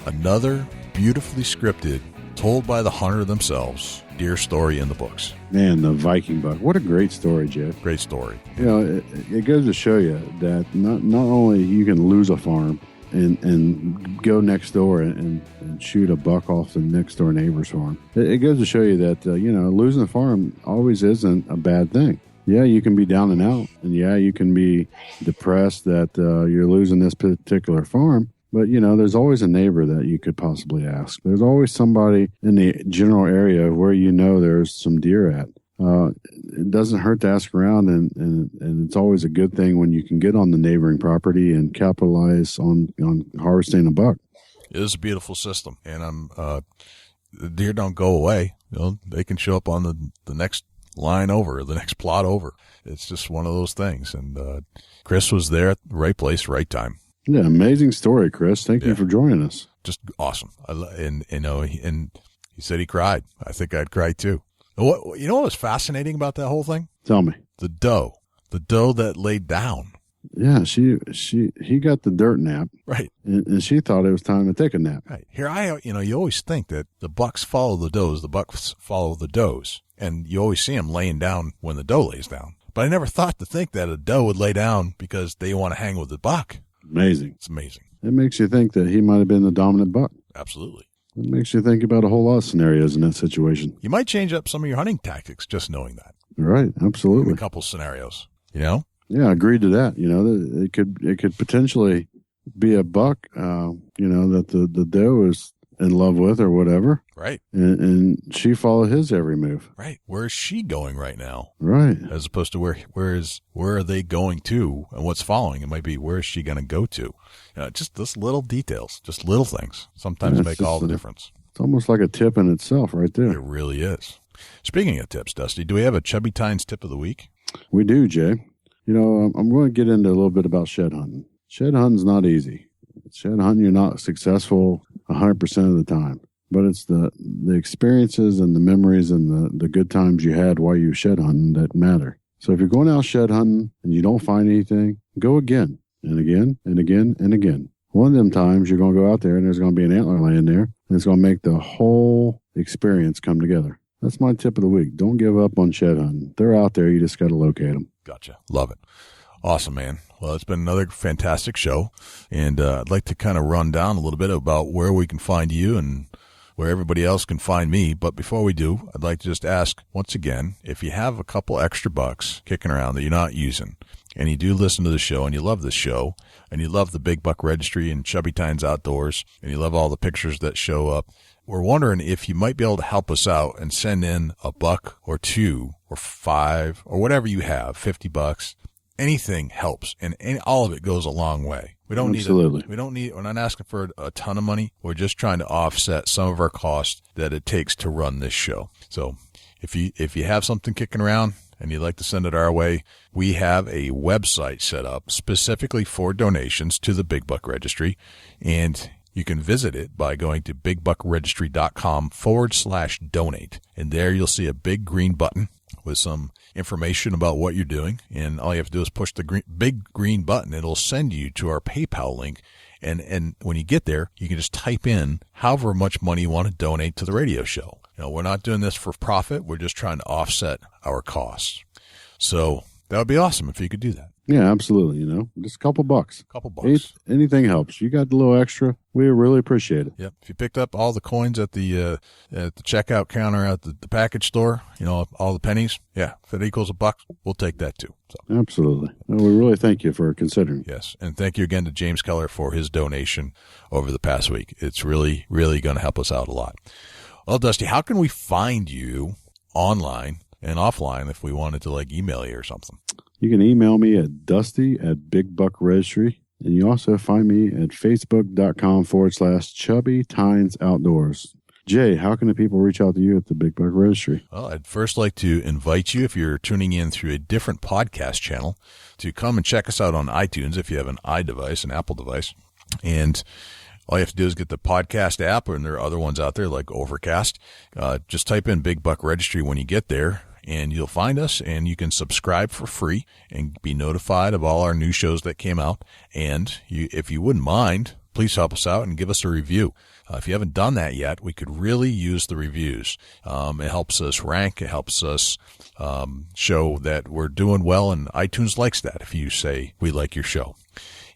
Another beautifully scripted, told by the hunter themselves, deer story in the books. Man, the Viking Buck. What a great story, Jeff. Great story. It goes to show you that not only you can lose a farm and go next door and shoot a buck off the next door neighbor's farm. It goes to show you that, losing a farm always isn't a bad thing. Yeah, you can be down and out, and yeah, you can be depressed that you're losing this particular farm. But, there's always a neighbor that you could possibly ask. There's always somebody in the general area where there's some deer at. It doesn't hurt to ask around, and it's always a good thing when you can get on the neighboring property and capitalize on harvesting a buck. It is a beautiful system, and the deer don't go away. They can show up on the next line over, the next plot over. It's just one of those things, and Chris was there at the right place, right time. Yeah, amazing story, Chris. Thank you for joining us. Just awesome. And he said he cried. I think I'd cry too. What was fascinating about that whole thing? Tell me. The doe that laid down. Yeah, he got the dirt nap. Right. And she thought it was time to take a nap. Right. Here you always think that the bucks follow the does, the bucks follow the does. And you always see them laying down when the doe lays down. But I never thought to think that a doe would lay down because they want to hang with the buck. Amazing. It's amazing. It makes you think that he might have been the dominant buck. Absolutely. It makes you think about a whole lot of scenarios in that situation. You might change up some of your hunting tactics just knowing that. Right. Absolutely. In a couple scenarios, Yeah, I agreed to that. It could potentially be a buck, that the doe is in love with or whatever. Right. And she followed his every move. Right. Where is she going right now? Right. As opposed to where are they going to and what's following? It might be where is she going to go to? Just this little details, just little things sometimes make all the difference. It's almost like a tip in itself right there. It really is. Speaking of tips, Dusty, do we have a Chubby Tines tip of the week? We do, Jay. I'm going to get into a little bit about shed hunting. Shed hunting's not easy. Shed hunting, you're not successful 100% of the time. But it's the experiences and the memories and the good times you had while you shed hunting that matter. So if you're going out shed hunting and you don't find anything, go again and again and again and again. One of them times you're going to go out there and there's going to be an antler laying there, and it's going to make the whole experience come together. That's my tip of the week. Don't give up on shed hunting. They're out there. You just got to locate them. Gotcha. Love it. Awesome, man. Well, it's been another fantastic show, and I'd like to kind of run down a little bit about where we can find you and where everybody else can find me. But before we do, I'd like to just ask once again, if you have a couple extra bucks kicking around that you're not using, and you do listen to the show and you love the show and you love the Big Buck Registry and Chubby Tines Outdoors and you love all the pictures that show up, we're wondering if you might be able to help us out and send in a buck or $2 or $5 or whatever you have, $50. Anything helps, and all of it goes a long way. We don't Absolutely. We're not asking for a ton of money. We're just trying to offset some of our costs that it takes to run this show. So if you have something kicking around and you'd like to send it our way, we have a website set up specifically for donations to the Big Buck Registry, and you can visit it by going to bigbuckregistry.com/donate. And there you'll see a big green button with some information about what you're doing. And all you have to do is push the big green button. It'll send you to our PayPal link. And when you get there, you can just type in however much money you want to donate to the radio show. We're not doing this for profit. We're just trying to offset our costs. So that would be awesome if you could do that. Yeah, absolutely. Just a couple bucks. Anything helps. You got the little extra. We really appreciate it. Yep. If you picked up all the coins at the checkout counter at the package store, all the pennies, yeah, if it equals $1, we'll take that too. So. Absolutely. Well, we really thank you for considering. Yes. And thank you again to James Keller for his donation over the past week. It's really, really going to help us out a lot. Well, Dusty, how can we find you online and offline if we wanted to email you or something? You can email me at dusty@bigbuckregistry. And you also find me at facebook.com/Chubby Tines Outdoors. Jay, how can the people reach out to you at the Big Buck Registry? Well, I'd first like to invite you, if you're tuning in through a different podcast channel, to come and check us out on iTunes if you have an iDevice, an Apple device. And all you have to do is get the podcast app, and there are other ones out there like Overcast. Just type in Big Buck Registry when you get there, and you'll find us, and you can subscribe for free and be notified of all our new shows that came out. And if you wouldn't mind, please help us out and give us a review. If you haven't done that yet, we could really use the reviews. It helps us rank. It helps us show that we're doing well, and iTunes likes that if you say we like your show.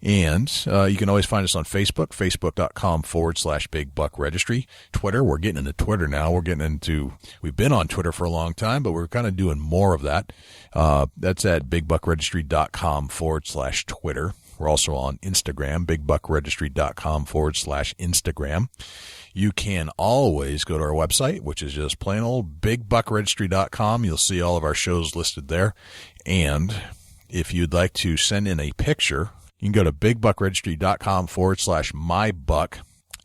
And you can always find us on Facebook, facebook.com/Big Buck Registry. Twitter, we're getting into Twitter now. We've been on Twitter for a long time, but we're kind of doing more of that. That's at bigbuckregistry.com/Twitter. We're also on Instagram, bigbuckregistry.com/Instagram. You can always go to our website, which is just plain old bigbuckregistry.com. You'll see all of our shows listed there. And if you'd like to send in a picture, you can go to bigbuckregistry.com/mybuck,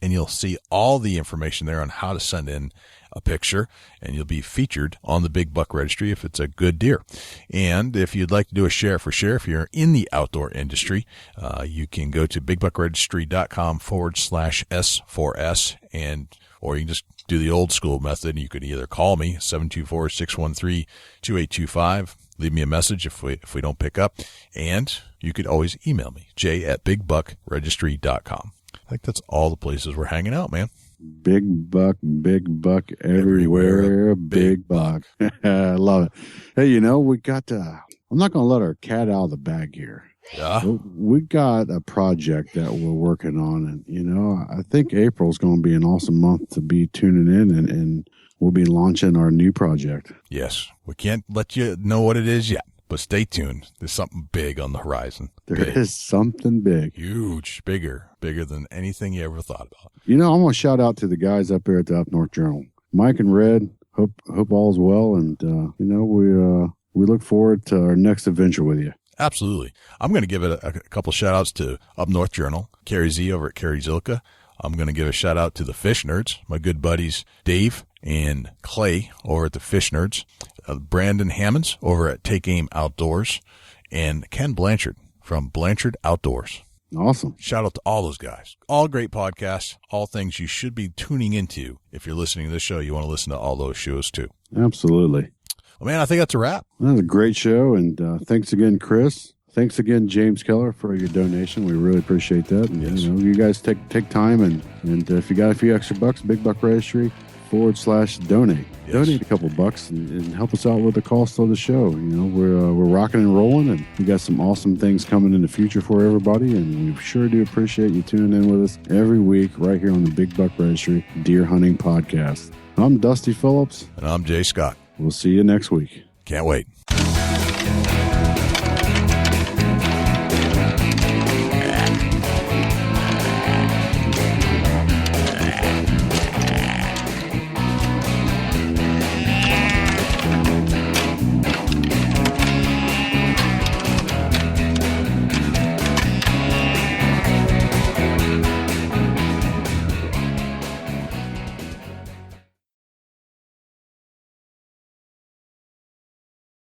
and you'll see all the information there on how to send in a picture, and you'll be featured on the Big Buck Registry if it's a good deer. And if you'd like to do a share for share, if you're in the outdoor industry, you can go to bigbuckregistry.com/S4S, or you can just do the old school method. You could either call me, 724-613-2825, leave me a message if we don't pick up, and you could always email me, jay@bigbuckregistry.com. I think that's all the places we're hanging out, man. Big Buck everywhere. Big Buck. I love it. Hey, we got I'm not going to let our cat out of the bag here. Yeah. We got a project that we're working on, and, I think April's going to be an awesome month to be tuning in, and we'll be launching our new project. Yes. We can't let you know what it is yet, But stay tuned. There's something big on the horizon. There is something big. Huge, bigger than anything you ever thought about. You know, I want to shout out to the guys up there at the Up North Journal. Mike and Red, hope all's well. And, we look forward to our next adventure with you. Absolutely. I'm going to give it a couple shout outs to Up North Journal, Carrie Z over at Carrie Zilka. I'm going to give a shout out to the Fish Nerds, my good buddies Dave and Clay over at the Fish Nerds, Brandon Hammonds over at Take Aim Outdoors, and Ken Blanchard from Blanchard Outdoors. Awesome. Shout out to all those guys. All great podcasts, all things you should be tuning into. If you're listening to this show, you want to listen to all those shows too. Absolutely. Well, man, I think that's a wrap. That was a great show. And thanks again, Chris. Thanks again, James Keller, for your donation. We really appreciate that. And, yes. You guys take time. And if you got a few extra bucks, Big Buck Registry /donate. Yes. Donate a couple bucks and help us out with the cost of the show. We're rocking and rolling, and we got some awesome things coming in the future for everybody, and we sure do appreciate you tuning in with us every week right here on the Big Buck Registry Deer Hunting Podcast. I'm Dusty Phillips. And I'm Jay Scott. We'll see you next week. Can't wait.